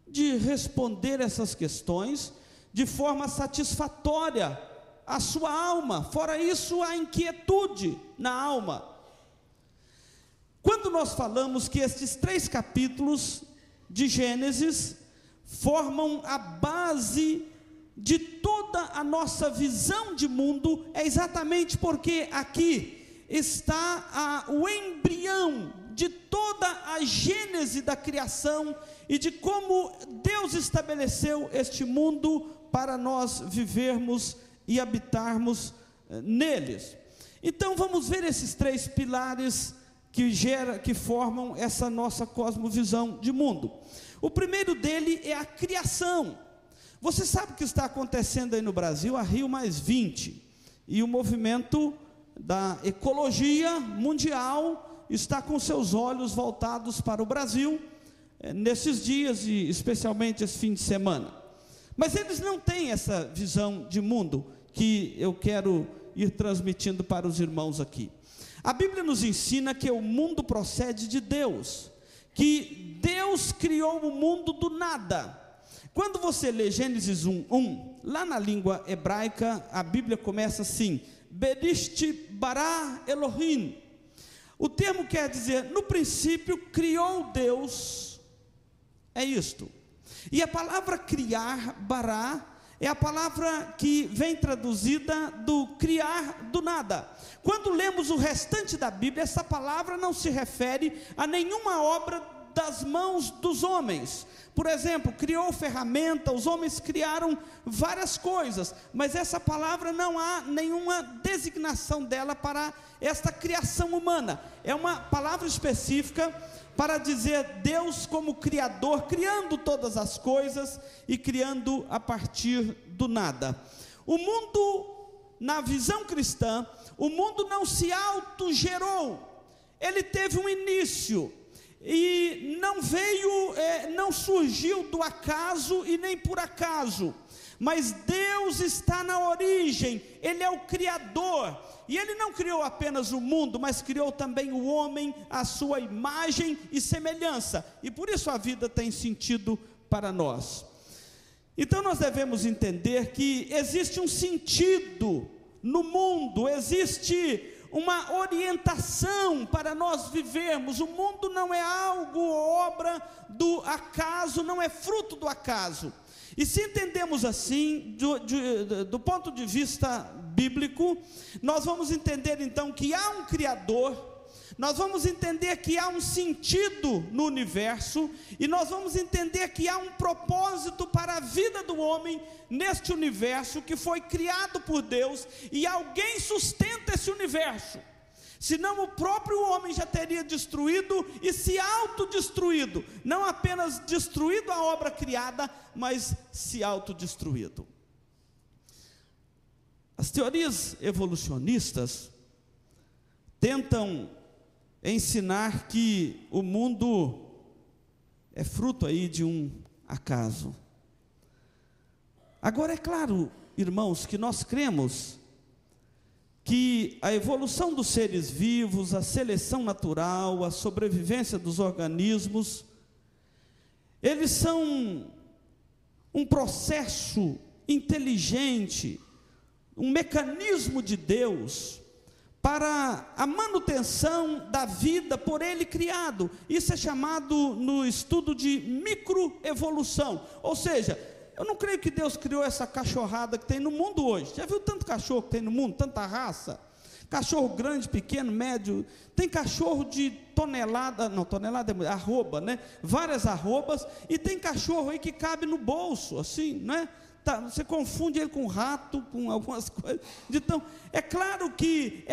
de responder essas questões de forma satisfatória à sua alma. Fora isso, há inquietude na alma. Quando nós falamos que estes 3 capítulos de Gênesis formam a base de toda a nossa visão de mundo, é exatamente porque aqui está o embrião de toda a gênese da criação e de como Deus estabeleceu este mundo para nós vivermos e habitarmos neles. Então vamos ver esses 3 pilares que formam essa nossa cosmovisão de mundo. O primeiro dele é a criação. Você sabe o que está acontecendo aí no Brasil, a Rio+20, e o movimento da ecologia mundial está com seus olhos voltados para o Brasil, nesses dias e especialmente esse fim de semana. Mas eles não têm essa visão de mundo que eu quero ir transmitindo para os irmãos aqui. A Bíblia nos ensina que o mundo procede de Deus, que Deus criou o mundo do nada. Quando você lê Gênesis 1:1, lá na língua hebraica, a Bíblia começa assim: Berishit bara Elohim. O termo quer dizer, no princípio criou Deus, é isto. E a palavra criar, bara, é a palavra que vem traduzida do criar do nada. Quando lemos o restante da Bíblia, essa palavra não se refere a nenhuma obra das mãos dos homens. Por exemplo, criou ferramenta, os homens criaram várias coisas, mas essa palavra não há nenhuma designação dela para esta criação humana. É uma palavra específica para dizer Deus como Criador, criando todas as coisas e criando a partir do nada. O mundo, na visão cristã, o mundo não se autogerou, ele teve um início. E não surgiu do acaso e nem por acaso, mas Deus está na origem, Ele é o Criador, e Ele não criou apenas o mundo, mas criou também o homem, à sua imagem e semelhança, e por isso a vida tem sentido para nós. Então nós devemos entender que existe um sentido no mundo, existe uma orientação para nós vivermos. O mundo não é algo, obra do acaso, não é fruto do acaso. E se entendemos assim, do ponto de vista bíblico, nós vamos entender então que há um Criador, nós vamos entender que há um sentido no universo, e nós vamos entender que há um propósito para a vida do homem neste universo que foi criado por Deus, e alguém sustenta esse universo, senão o próprio homem já teria destruído e se autodestruído, não apenas destruído a obra criada, mas se autodestruído. As teorias evolucionistas tentam ensinar que o mundo é fruto aí de um acaso. Agora, é claro, irmãos, que nós cremos que a evolução dos seres vivos, a seleção natural, a sobrevivência dos organismos, eles são um processo inteligente, um mecanismo de Deus para a manutenção da vida por Ele criado. Isso é chamado no estudo de microevolução. Ou seja, eu não creio que Deus criou essa cachorrada que tem no mundo hoje. Já viu tanto cachorro que tem no mundo, tanta raça? Cachorro grande, pequeno, médio. Tem cachorro de tonelada, não, tonelada é arroba, né? Várias arrobas. E tem cachorro aí que cabe no bolso, assim, né? Você confunde ele com rato, com algumas coisas. Então, é claro que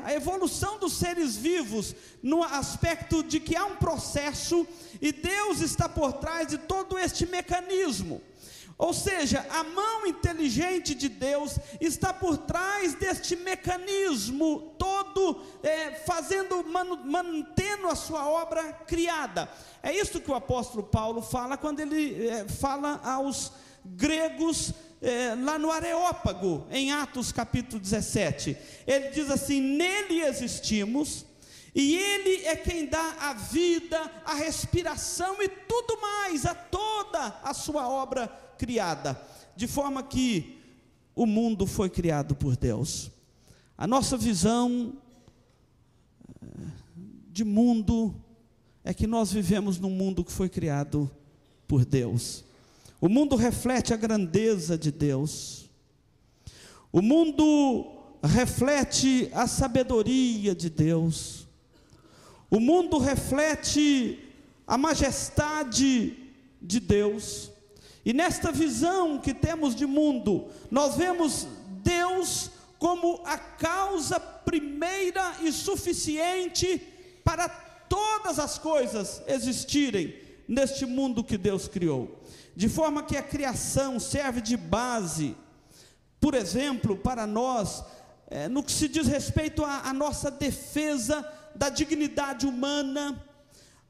a evolução dos seres vivos, no aspecto de que há um processo, e Deus está por trás de todo este mecanismo. Ou seja, a mão inteligente de Deus está por trás deste mecanismo todo, mantendo a sua obra criada. É isso que o apóstolo Paulo fala quando ele fala aos gregos lá no Areópago, em Atos capítulo 17. Ele diz assim: nele existimos, e Ele é quem dá a vida, a respiração e tudo mais, a toda a sua obra criada, de forma que o mundo foi criado por Deus. A nossa visão de mundo é que nós vivemos num mundo que foi criado por Deus. O mundo reflete a grandeza de Deus. O mundo reflete a sabedoria de Deus. O mundo reflete a majestade de Deus. E nesta visão que temos de mundo, nós vemos Deus como a causa primeira e suficiente para todas as coisas existirem neste mundo que Deus criou. De forma que a criação serve de base, por exemplo, para nós, no que se diz respeito à nossa defesa da dignidade humana,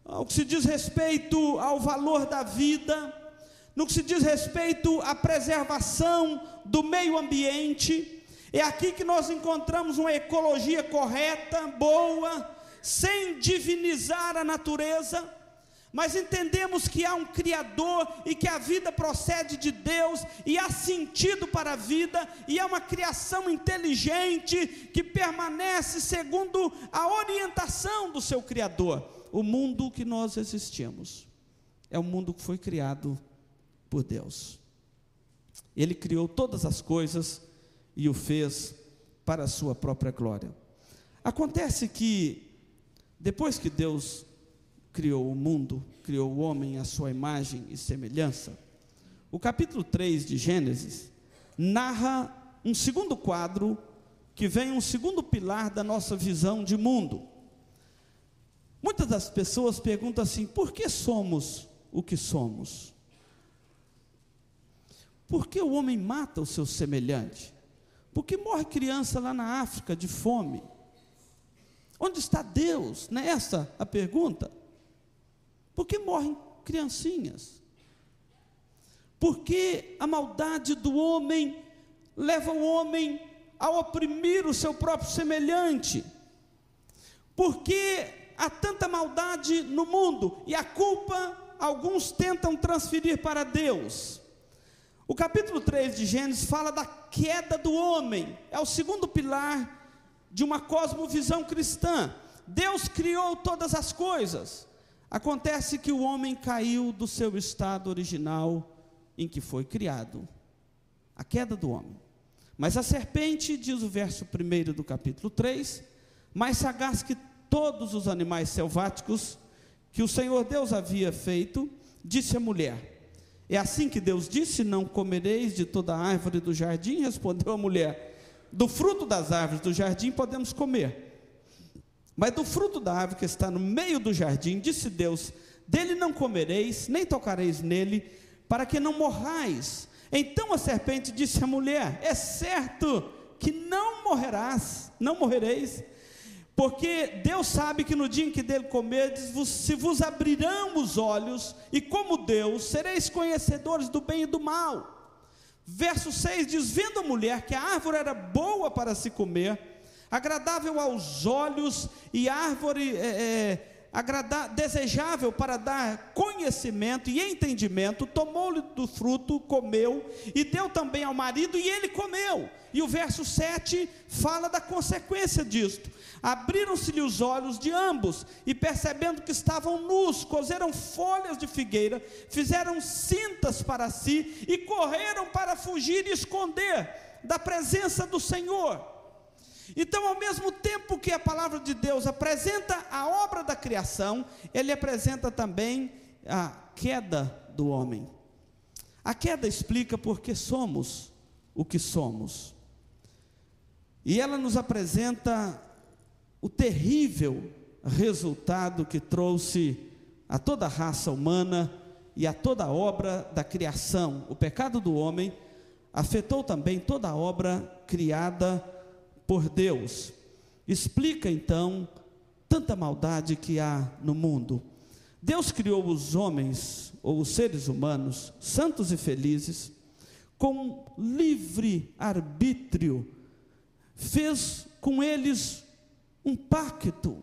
ao que se diz respeito ao valor da vida, no que se diz respeito à preservação do meio ambiente. É aqui que nós encontramos uma ecologia correta, boa, sem divinizar a natureza, mas entendemos que há um Criador e que a vida procede de Deus, e há sentido para a vida, e há uma criação inteligente que permanece segundo a orientação do seu Criador. O mundo que nós existimos é um mundo que foi criado por Deus. Ele criou todas as coisas e o fez para a sua própria glória. Acontece que depois que Deus criou o mundo, criou o homem à sua imagem e semelhança, o capítulo 3 de Gênesis narra um segundo quadro, que vem um segundo pilar da nossa visão de mundo. Muitas das pessoas perguntam assim: por que somos o que somos? Por que o homem mata o seu semelhante? Por que morre criança lá na África de fome? Onde está Deus? Não é essa a pergunta? Por que morrem criancinhas? Por que a maldade do homem leva o homem a oprimir o seu próprio semelhante? Por que há tanta maldade no mundo? E a culpa, alguns tentam transferir para Deus. O capítulo 3 de Gênesis fala da queda do homem. É o segundo pilar de uma cosmovisão cristã. Deus criou todas as coisas. Acontece que o homem caiu do seu estado original em que foi criado. A queda do homem. Mas a serpente, diz o verso 1 do capítulo 3, mais sagaz que todos os animais selváticos que o Senhor Deus havia feito, disse à mulher: é assim que Deus disse: não comereis de toda a árvore do jardim? Respondeu a mulher: do fruto das árvores do jardim podemos comer, mas do fruto da árvore que está no meio do jardim, disse Deus: dele não comereis, nem tocareis nele, para que não morrais. Então a serpente disse à mulher: é certo que não morrerás, não morrereis, porque Deus sabe que no dia em que dele comerdes, se vos abrirão os olhos, e como Deus, sereis conhecedores do bem e do mal. Verso 6 diz: vendo a mulher que a árvore era boa para se comer, agradável aos olhos, e árvore desejável para dar conhecimento e entendimento, tomou-lhe do fruto, comeu, e deu também ao marido, e ele comeu. E o verso 7 fala da consequência disto: abriram-se-lhe os olhos de ambos, e percebendo que estavam nus, coseram folhas de figueira, fizeram cintas para si, e correram para fugir e esconder da presença do Senhor. Então, ao mesmo tempo que a palavra de Deus apresenta a obra da criação, ele apresenta também a queda do homem. A queda explica por que somos o que somos, e ela nos apresenta o terrível resultado que trouxe a toda a raça humana e a toda a obra da criação. O pecado do homem afetou também toda a obra criada por Deus. Explica então tanta maldade que há no mundo. Deus criou os homens, ou os seres humanos, santos e felizes, com livre arbítrio, fez com eles um pacto.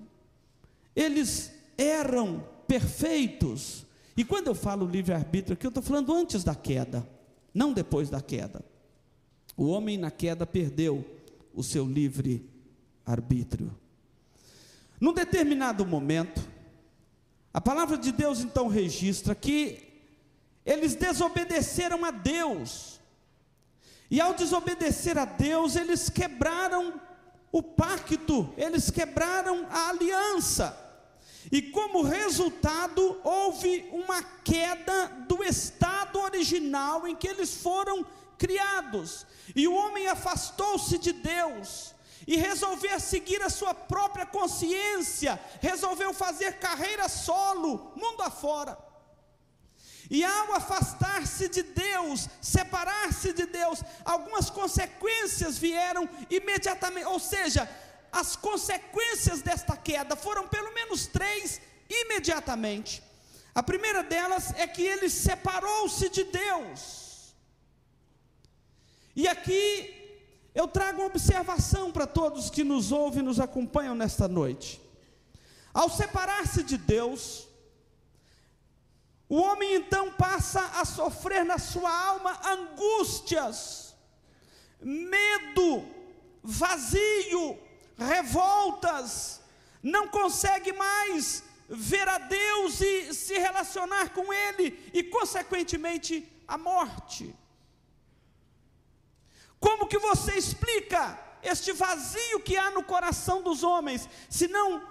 Eles eram perfeitos. E quando eu falo livre arbítrio aqui, eu estou falando antes da queda, não depois da queda. O homem na queda perdeu o seu livre arbítrio. Num determinado momento, a palavra de Deus então registra que eles desobedeceram a Deus, e ao desobedecer a Deus, eles quebraram o pacto, eles quebraram a aliança, e como resultado, houve uma queda do estado original em que eles foram criados, e o homem afastou-se de Deus, e resolveu seguir a sua própria consciência, resolveu fazer carreira solo, mundo afora. E ao afastar-se de Deus, separar-se de Deus, algumas consequências vieram imediatamente, ou seja, as consequências desta queda foram pelo menos 3 imediatamente. A primeira delas é que ele separou-se de Deus. E aqui eu trago uma observação para todos que nos ouvem e nos acompanham nesta noite. Ao separar-se de Deus, o homem então passa a sofrer na sua alma angústias, medo, vazio, revoltas, não consegue mais ver a Deus e se relacionar com Ele, e consequentemente a morte. Como que você explica este vazio que há no coração dos homens, se não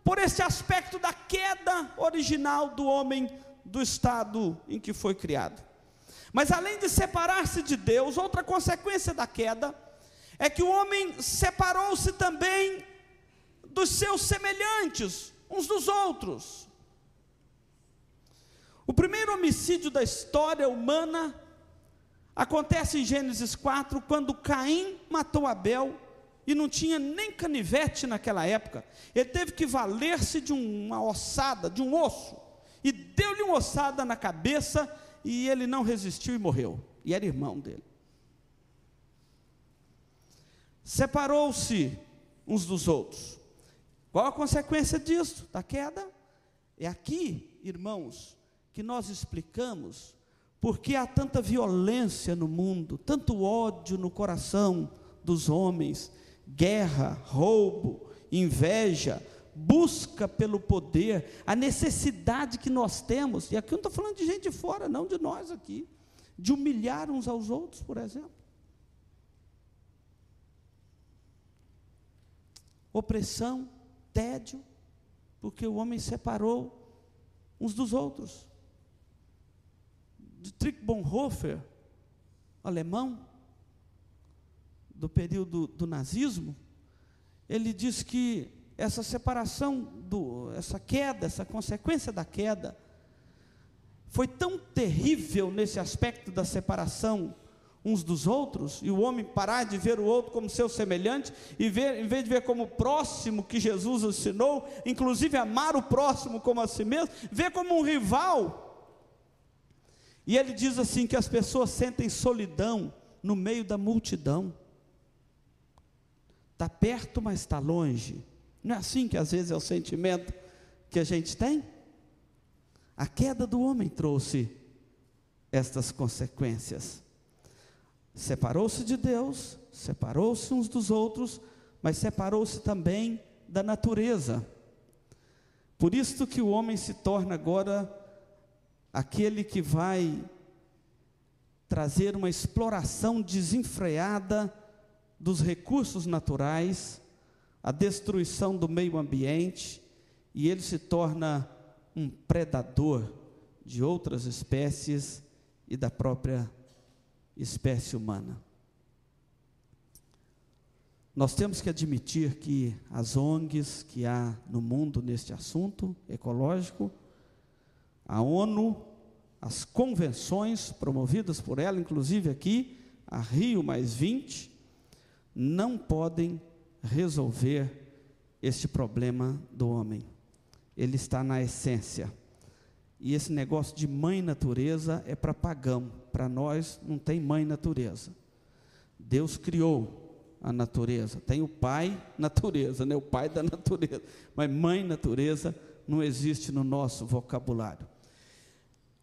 por esse aspecto da queda original do homem, do estado em que foi criado? Mas além de separar-se de Deus, outra consequência da queda é que o homem separou-se também dos seus semelhantes, uns dos outros. O primeiro homicídio da história humana acontece em Gênesis 4, quando Caim matou Abel, e não tinha nem canivete naquela época. Ele teve que valer-se de uma ossada, de um osso, e deu-lhe uma ossada na cabeça, e ele não resistiu e morreu, e era irmão dele. Separou-se uns dos outros. Qual a consequência disso, da queda? É aqui, irmãos, que nós explicamos porque há tanta violência no mundo, tanto ódio no coração dos homens, guerra, roubo, inveja, busca pelo poder, a necessidade que nós temos, e aqui eu não estou falando de gente de fora, não, de nós aqui, de humilhar uns aos outros, por exemplo. Opressão, tédio, porque o homem separou uns dos outros. Dietrich Bonhoeffer, alemão, do período do nazismo, ele diz que essa separação, essa queda, essa consequência da queda, foi tão terrível nesse aspecto da separação uns dos outros, e o homem parar de ver o outro como seu semelhante, e ver, em vez de ver como próximo que Jesus ensinou, inclusive amar o próximo como a si mesmo, ver como um rival. E ele diz assim, que as pessoas sentem solidão, no meio da multidão. Está perto, mas está longe. Não é assim que às vezes é o sentimento que a gente tem? A queda do homem trouxe estas consequências. Separou-se de Deus, separou-se uns dos outros, mas separou-se também da natureza. Por isso que o homem se torna agora aquele que vai trazer uma exploração desenfreada dos recursos naturais, a destruição do meio ambiente, e ele se torna um predador de outras espécies e da própria espécie humana. Nós temos que admitir que as ONGs que há no mundo neste assunto ecológico, a ONU, as convenções promovidas por ela, inclusive aqui, a Rio+20, não podem resolver este problema do homem. Ele está na essência. E esse negócio de mãe natureza é para pagão. Para nós não tem mãe natureza. Deus criou a natureza. Tem o pai natureza, né? O pai da natureza. Mas mãe natureza não existe no nosso vocabulário.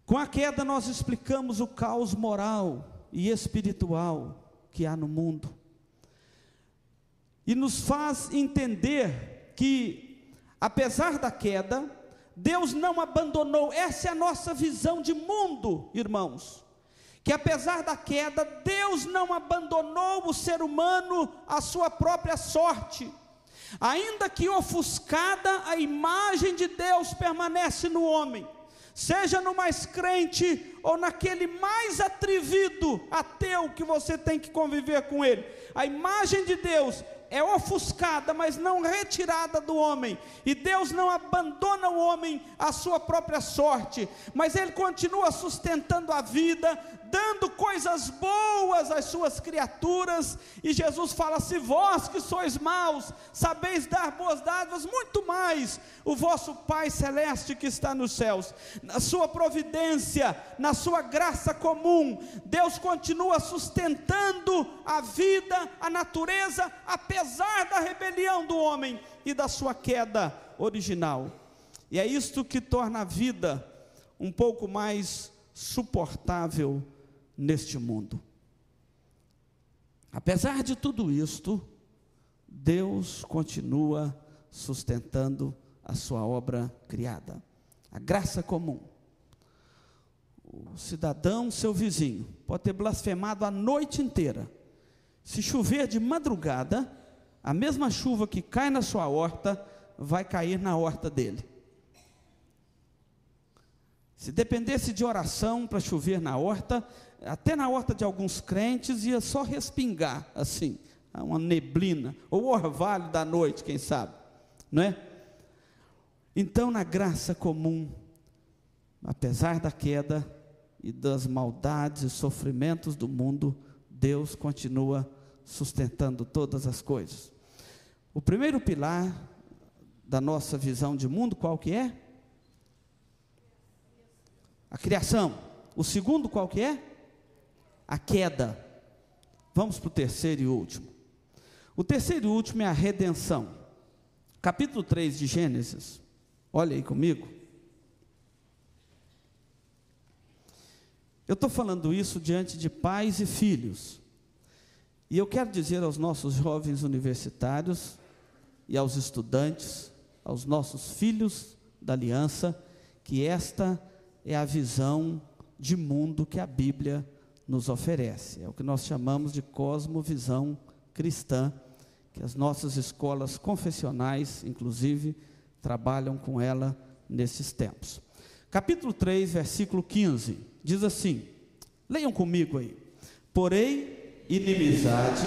Com a queda nós explicamos o caos moral e espiritual que há no mundo. E nos faz entender que, apesar da queda, Deus não abandonou. Essa é a nossa visão de mundo, irmãos. Que apesar da queda, Deus não abandonou o ser humano à sua própria sorte. Ainda que ofuscada, a imagem de Deus permanece no homem. Seja no mais crente ou naquele mais atrevido ateu que você tem que conviver com ele. A imagem de Deus é ofuscada, mas não retirada do homem, e Deus não abandona o homem à sua própria sorte, mas Ele continua sustentando a vida, dando coisas boas às suas criaturas, e Jesus fala: se vós que sois maus, sabeis dar boas dádivas, muito mais o vosso Pai Celeste que está nos céus. Na sua providência, na sua graça comum, Deus continua sustentando a vida, a natureza, apesar da rebelião do homem e da sua queda original. E é isto que torna a vida um pouco mais suportável neste mundo. Apesar de tudo isto, Deus continua sustentando a sua obra criada, a graça comum. O cidadão, seu vizinho, pode ter blasfemado a noite inteira. Se chover de madrugada, a mesma chuva que cai na sua horta, vai cair na horta dele. Se dependesse de oração para chover na horta, até na horta de alguns crentes, ia só respingar, assim, uma neblina, ou o orvalho da noite, quem sabe, não é? Então, na graça comum, apesar da queda e das maldades e sofrimentos do mundo, Deus continua sustentando todas as coisas. O primeiro pilar da nossa visão de mundo, qual que é? A criação. O segundo, qual que é? A queda. Vamos para o terceiro e último. O terceiro e último é a redenção. Capítulo 3 de Gênesis. Olha aí comigo. Eu estou falando isso diante de pais e filhos. E eu quero dizer aos nossos jovens universitários e aos estudantes, aos nossos filhos da aliança, que esta é a visão de mundo que a Bíblia nos oferece. É o que nós chamamos de cosmovisão cristã, que as nossas escolas confessionais, inclusive, trabalham com ela nesses tempos. Capítulo 3, versículo 15, diz assim, leiam comigo aí: porém, inimizade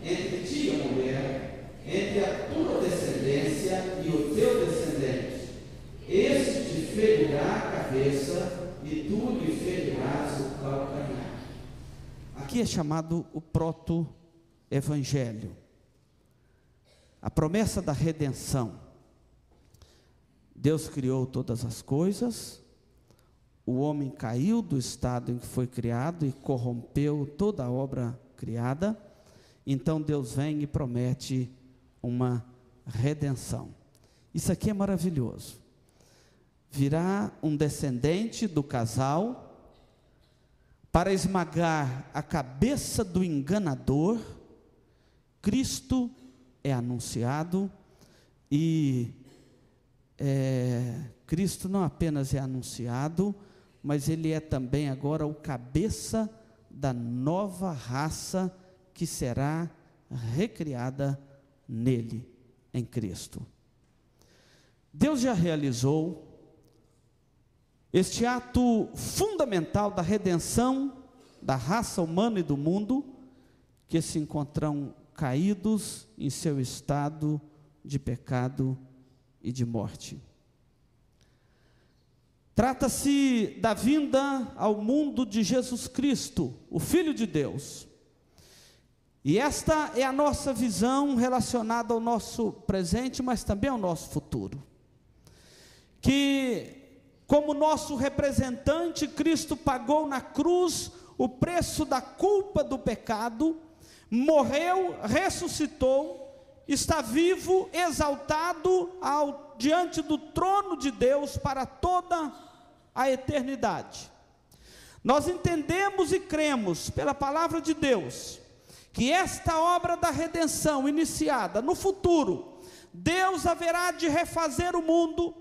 entre ti e a mulher, entre a tua descendência e o teu descendente, este te ferirá a cabeça e tu lhe ferirás o calcanhar. Aqui é chamado o proto-evangelho, a promessa da redenção. Deus criou todas as coisas, o homem caiu do estado em que foi criado e corrompeu toda a obra criada. Então Deus vem e promete uma redenção. Isso aqui é maravilhoso. Virá um descendente do casal para esmagar a cabeça do enganador. Cristo é anunciado e Cristo não apenas é anunciado, mas ele é também agora o cabeça da nova raça que será recriada nele, em Cristo. Deus já realizou este ato fundamental da redenção da raça humana e do mundo, que se encontram caídos em seu estado de pecado e de morte. Trata-se da vinda ao mundo de Jesus Cristo, o Filho de Deus. E esta é a nossa visão relacionada ao nosso presente, mas também ao nosso futuro. Que, como nosso representante, Cristo pagou na cruz o preço da culpa do pecado, morreu, ressuscitou, está vivo, exaltado diante do trono de Deus para toda a eternidade. Nós entendemos e cremos pela palavra de Deus que esta obra da redenção iniciada no futuro, Deus haverá de refazer o mundo,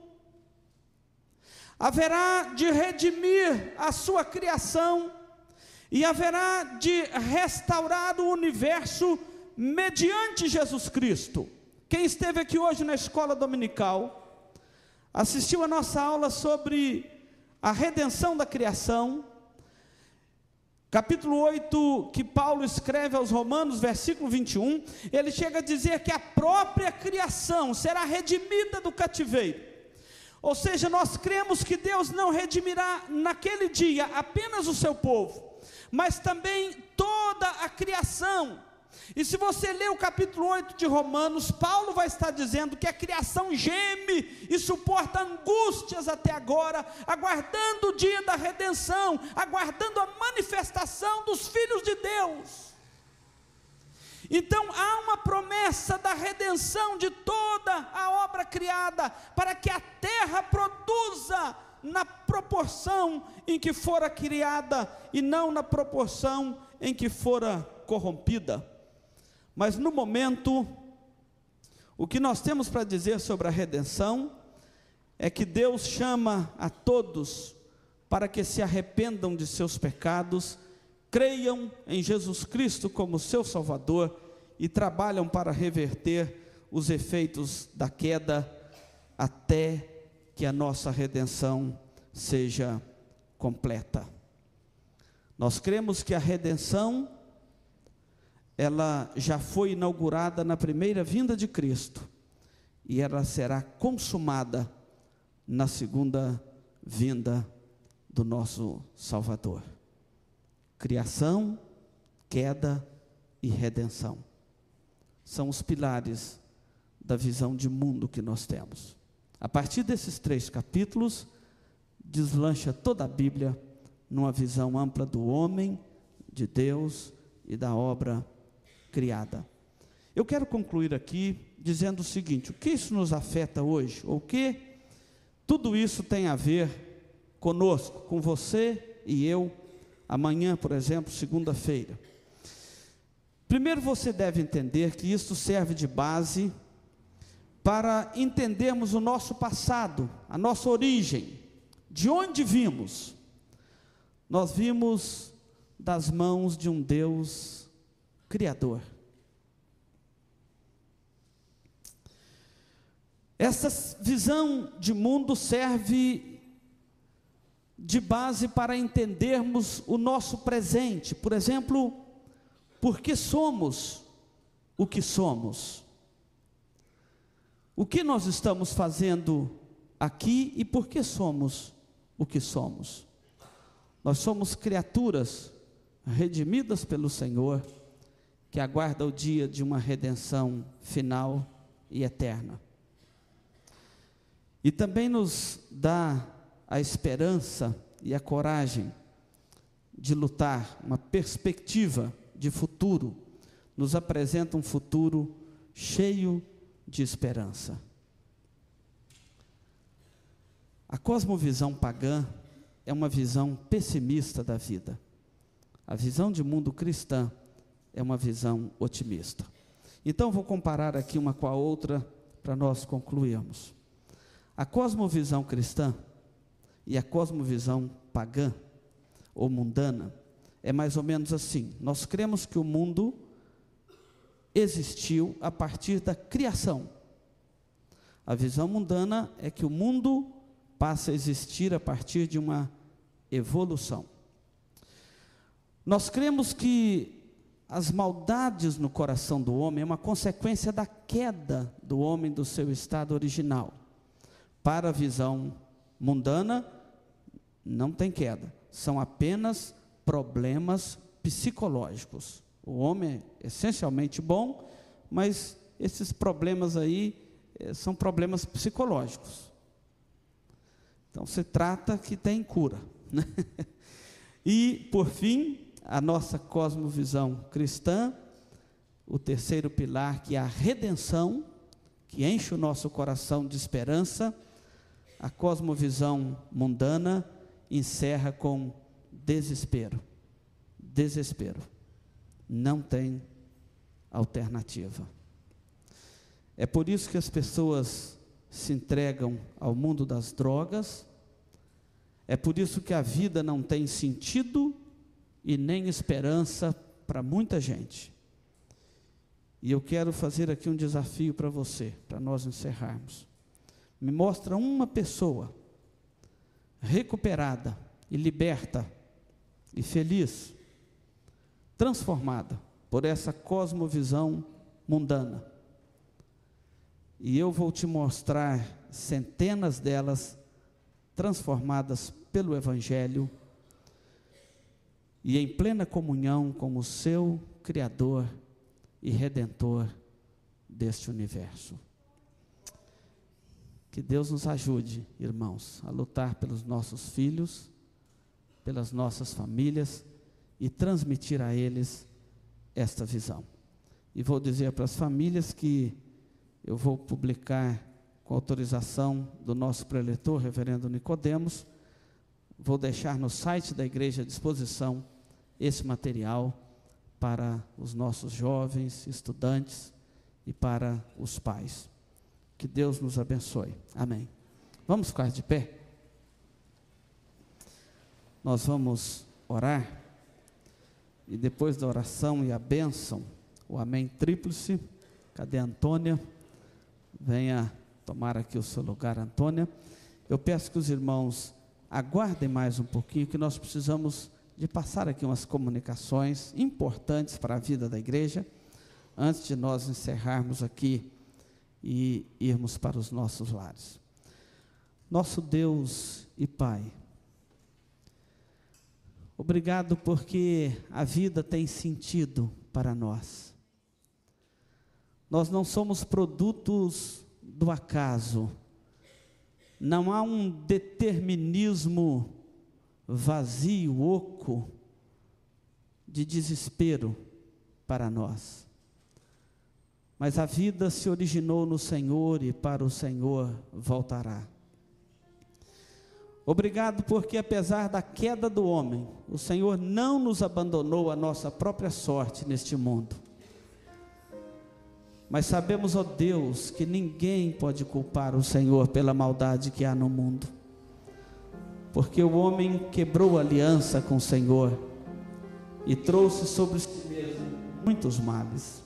haverá de redimir a sua criação e haverá de restaurar o universo mediante Jesus Cristo. Quem esteve aqui hoje na escola dominical, assistiu a nossa aula sobre a redenção da criação, capítulo 8, que Paulo escreve aos Romanos, versículo 21, ele chega a dizer que a própria criação será redimida do cativeiro. Ou seja, nós cremos que Deus não redimirá naquele dia apenas o seu povo, mas também toda a criação. E se você ler o capítulo 8 de Romanos, Paulo vai estar dizendo que a criação geme e suporta angústias até agora, aguardando o dia da redenção, aguardando a manifestação dos filhos de Deus. Então há uma promessa da redenção de toda a obra criada, para que a terra produza na proporção em que fora criada, e não na proporção em que fora corrompida. Mas no momento, o que nós temos para dizer sobre a redenção, é que Deus chama a todos, para que se arrependam de seus pecados, creiam em Jesus Cristo como seu Salvador, e trabalham para reverter os efeitos da queda, até que a nossa redenção seja completa. Nós cremos que a redenção, ela já foi inaugurada na primeira vinda de Cristo, e ela será consumada na segunda vinda do nosso Salvador. Criação, queda e redenção são os pilares da visão de mundo que nós temos. A partir desses 3 capítulos, deslancha toda a Bíblia numa visão ampla do homem, de Deus e da obra criada. Eu quero concluir aqui dizendo o seguinte: o que isso nos afeta hoje? O que tudo isso tem a ver conosco, com você e eu, amanhã, por exemplo, segunda-feira? Primeiro, você deve entender que isso serve de base para entendermos o nosso passado, a nossa origem, de onde vimos. Nós vimos das mãos de um Deus Criador. Essa visão de mundo serve de base para entendermos o nosso presente. Por exemplo, por que somos o que somos? O que nós estamos fazendo aqui e por que somos o que somos? Nós somos criaturas redimidas pelo Senhor, que aguarda o dia de uma redenção final e eterna. E também nos dá a esperança e a coragem de lutar, uma perspectiva de futuro, nos apresenta um futuro cheio de esperança. A cosmovisão pagã é uma visão pessimista da vida. A visão de mundo cristã é uma visão otimista. Então, vou comparar aqui uma com a outra para nós concluirmos. A cosmovisão cristã e a cosmovisão pagã ou mundana é mais ou menos assim. Nós cremos que o mundo existiu a partir da criação. A visão mundana é que o mundo passa a existir a partir de uma evolução. Nós cremos que as maldades no coração do homem é uma consequência da queda do homem do seu estado original. Para a visão mundana, não tem queda, são apenas problemas psicológicos. O homem é essencialmente bom, mas esses problemas aí são problemas psicológicos. Então, se trata que tem cura, né? E, por fim, a nossa cosmovisão cristã, o terceiro pilar, que é a redenção, que enche o nosso coração de esperança. A cosmovisão mundana encerra com desespero. Desespero. Não tem alternativa. É por isso que as pessoas se entregam ao mundo das drogas. É por isso que a vida não tem sentido e nem esperança para muita gente. E eu quero fazer aqui um desafio para você, para nós encerrarmos. Me mostra uma pessoa recuperada e liberta e feliz, transformada por essa cosmovisão mundana. E eu vou te mostrar centenas delas transformadas pelo Evangelho e em plena comunhão com o seu Criador e Redentor deste universo. Que Deus nos ajude, irmãos, a lutar pelos nossos filhos, pelas nossas famílias e transmitir a eles esta visão. E vou dizer para as famílias que eu vou publicar, com autorização do nosso preletor, reverendo Nicodemos, vou deixar no site da igreja à disposição esse material para os nossos jovens, estudantes e para os pais. Que Deus nos abençoe. Amém. Vamos ficar de pé? Nós vamos orar e depois da oração e a bênção, o amém tríplice. Cadê a Antônia? Venha tomar aqui o seu lugar, Antônia. Eu peço que os irmãos aguardem mais um pouquinho, que nós precisamos de passar aqui umas comunicações importantes para a vida da igreja, antes de nós encerrarmos aqui e irmos para os nossos lares. Nosso Deus e Pai, obrigado porque a vida tem sentido para nós. Nós não somos produtos do acaso, não há um determinismo vazio, oco, de desespero para nós. Mas a vida se originou no Senhor e para o Senhor voltará. Obrigado porque apesar da queda do homem, o Senhor não nos abandonou à nossa própria sorte neste mundo. Mas sabemos, ó Deus, que ninguém pode culpar o Senhor pela maldade que há no mundo. Porque o homem quebrou a aliança com o Senhor e trouxe sobre si mesmo muitos males.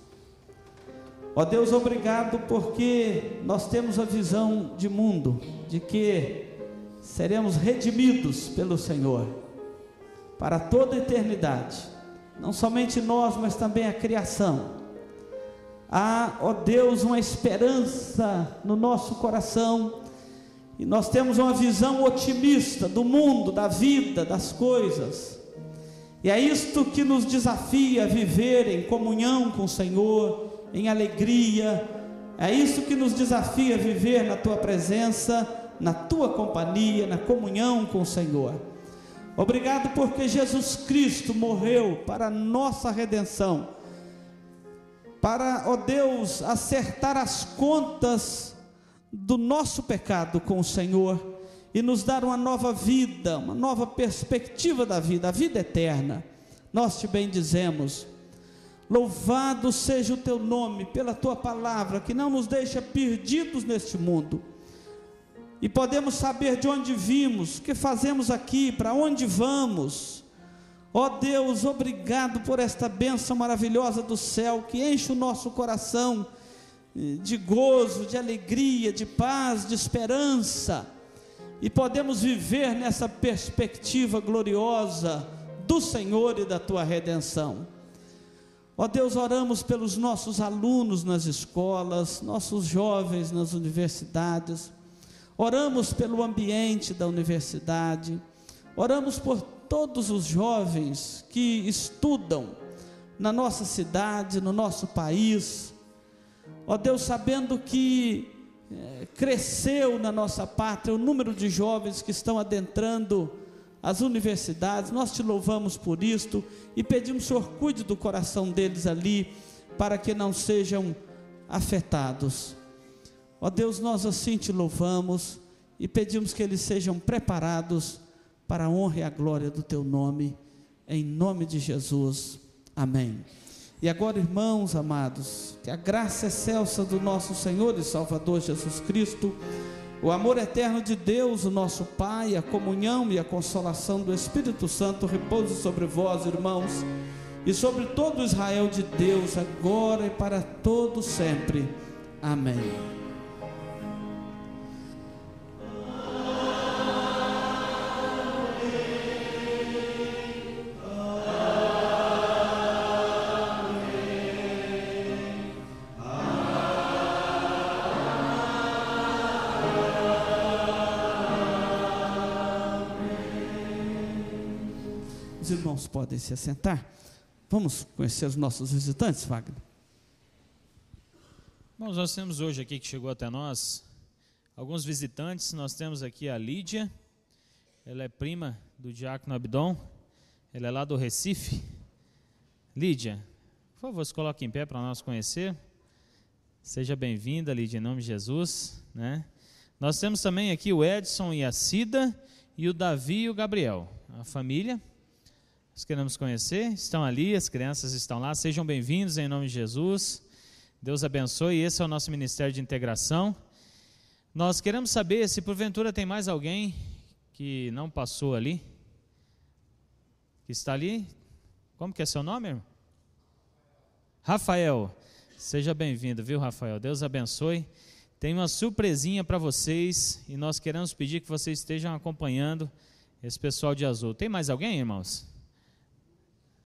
Ó Deus, obrigado porque nós temos a visão de mundo, de que seremos redimidos pelo Senhor para toda a eternidade, não somente nós, mas também a criação. Há, ó Deus, uma esperança no nosso coração, e nós temos uma visão otimista do mundo, da vida, das coisas, e é isto que nos desafia a viver em comunhão com o Senhor, em alegria. É isso que nos desafia a viver na Tua presença, na Tua companhia, na comunhão com o Senhor. Obrigado porque Jesus Cristo morreu para a nossa redenção, para, ó Deus, acertar as contas do nosso pecado com o Senhor e nos dar uma nova vida, uma nova perspectiva da vida, a vida eterna. Nós te bendizemos. Louvado seja o teu nome pela tua palavra, que não nos deixa perdidos neste mundo, e podemos saber de onde vimos, o que fazemos aqui, para onde vamos. Ó Deus, obrigado por esta bênção maravilhosa do céu, que enche o nosso coração de gozo, de alegria, de paz, de esperança, e podemos viver nessa perspectiva gloriosa do Senhor e da tua redenção. Ó Deus, oramos pelos nossos alunos nas escolas, nossos jovens nas universidades, oramos pelo ambiente da universidade, oramos por todos os jovens que estudam na nossa cidade, no nosso país. Ó Deus, sabendo que cresceu na nossa pátria o número de jovens que estão adentrando as universidades, nós te louvamos por isto e pedimos que o Senhor cuide do coração deles ali, para que não sejam afetados. Ó Deus, nós assim te louvamos e pedimos que eles sejam preparados para a honra e a glória do teu nome, em nome de Jesus, amém. E agora, irmãos amados, que a graça excelsa do nosso Senhor e Salvador Jesus Cristo, o amor eterno de Deus, o nosso Pai, a comunhão e a consolação do Espírito Santo repouse sobre vós, irmãos, e sobre todo Israel de Deus, agora e para todo sempre. Amém. Os irmãos podem se assentar. Vamos conhecer os nossos visitantes, Wagner. Bom, nós temos hoje aqui que chegou até nós alguns visitantes. Nós temos aqui a Lídia, ela é prima do diácono Abdon, ela é lá do Recife. Lídia, por favor, se coloque em pé para nós conhecer. Seja bem-vinda, Lídia, em nome de Jesus, né? Nós temos também aqui o Edson e a Cida, e o Davi e o Gabriel, a família. Nós queremos conhecer, estão ali, as crianças estão lá, sejam bem-vindos em nome de Jesus, Deus abençoe. Esse é o nosso Ministério de Integração. Nós queremos saber se porventura tem mais alguém que não passou ali, que está ali. Como que é seu nome, irmão? Rafael, seja bem-vindo, viu, Rafael? Deus abençoe. Tem uma surpresinha para vocês e nós queremos pedir que vocês estejam acompanhando esse pessoal de azul. Tem mais alguém, irmãos?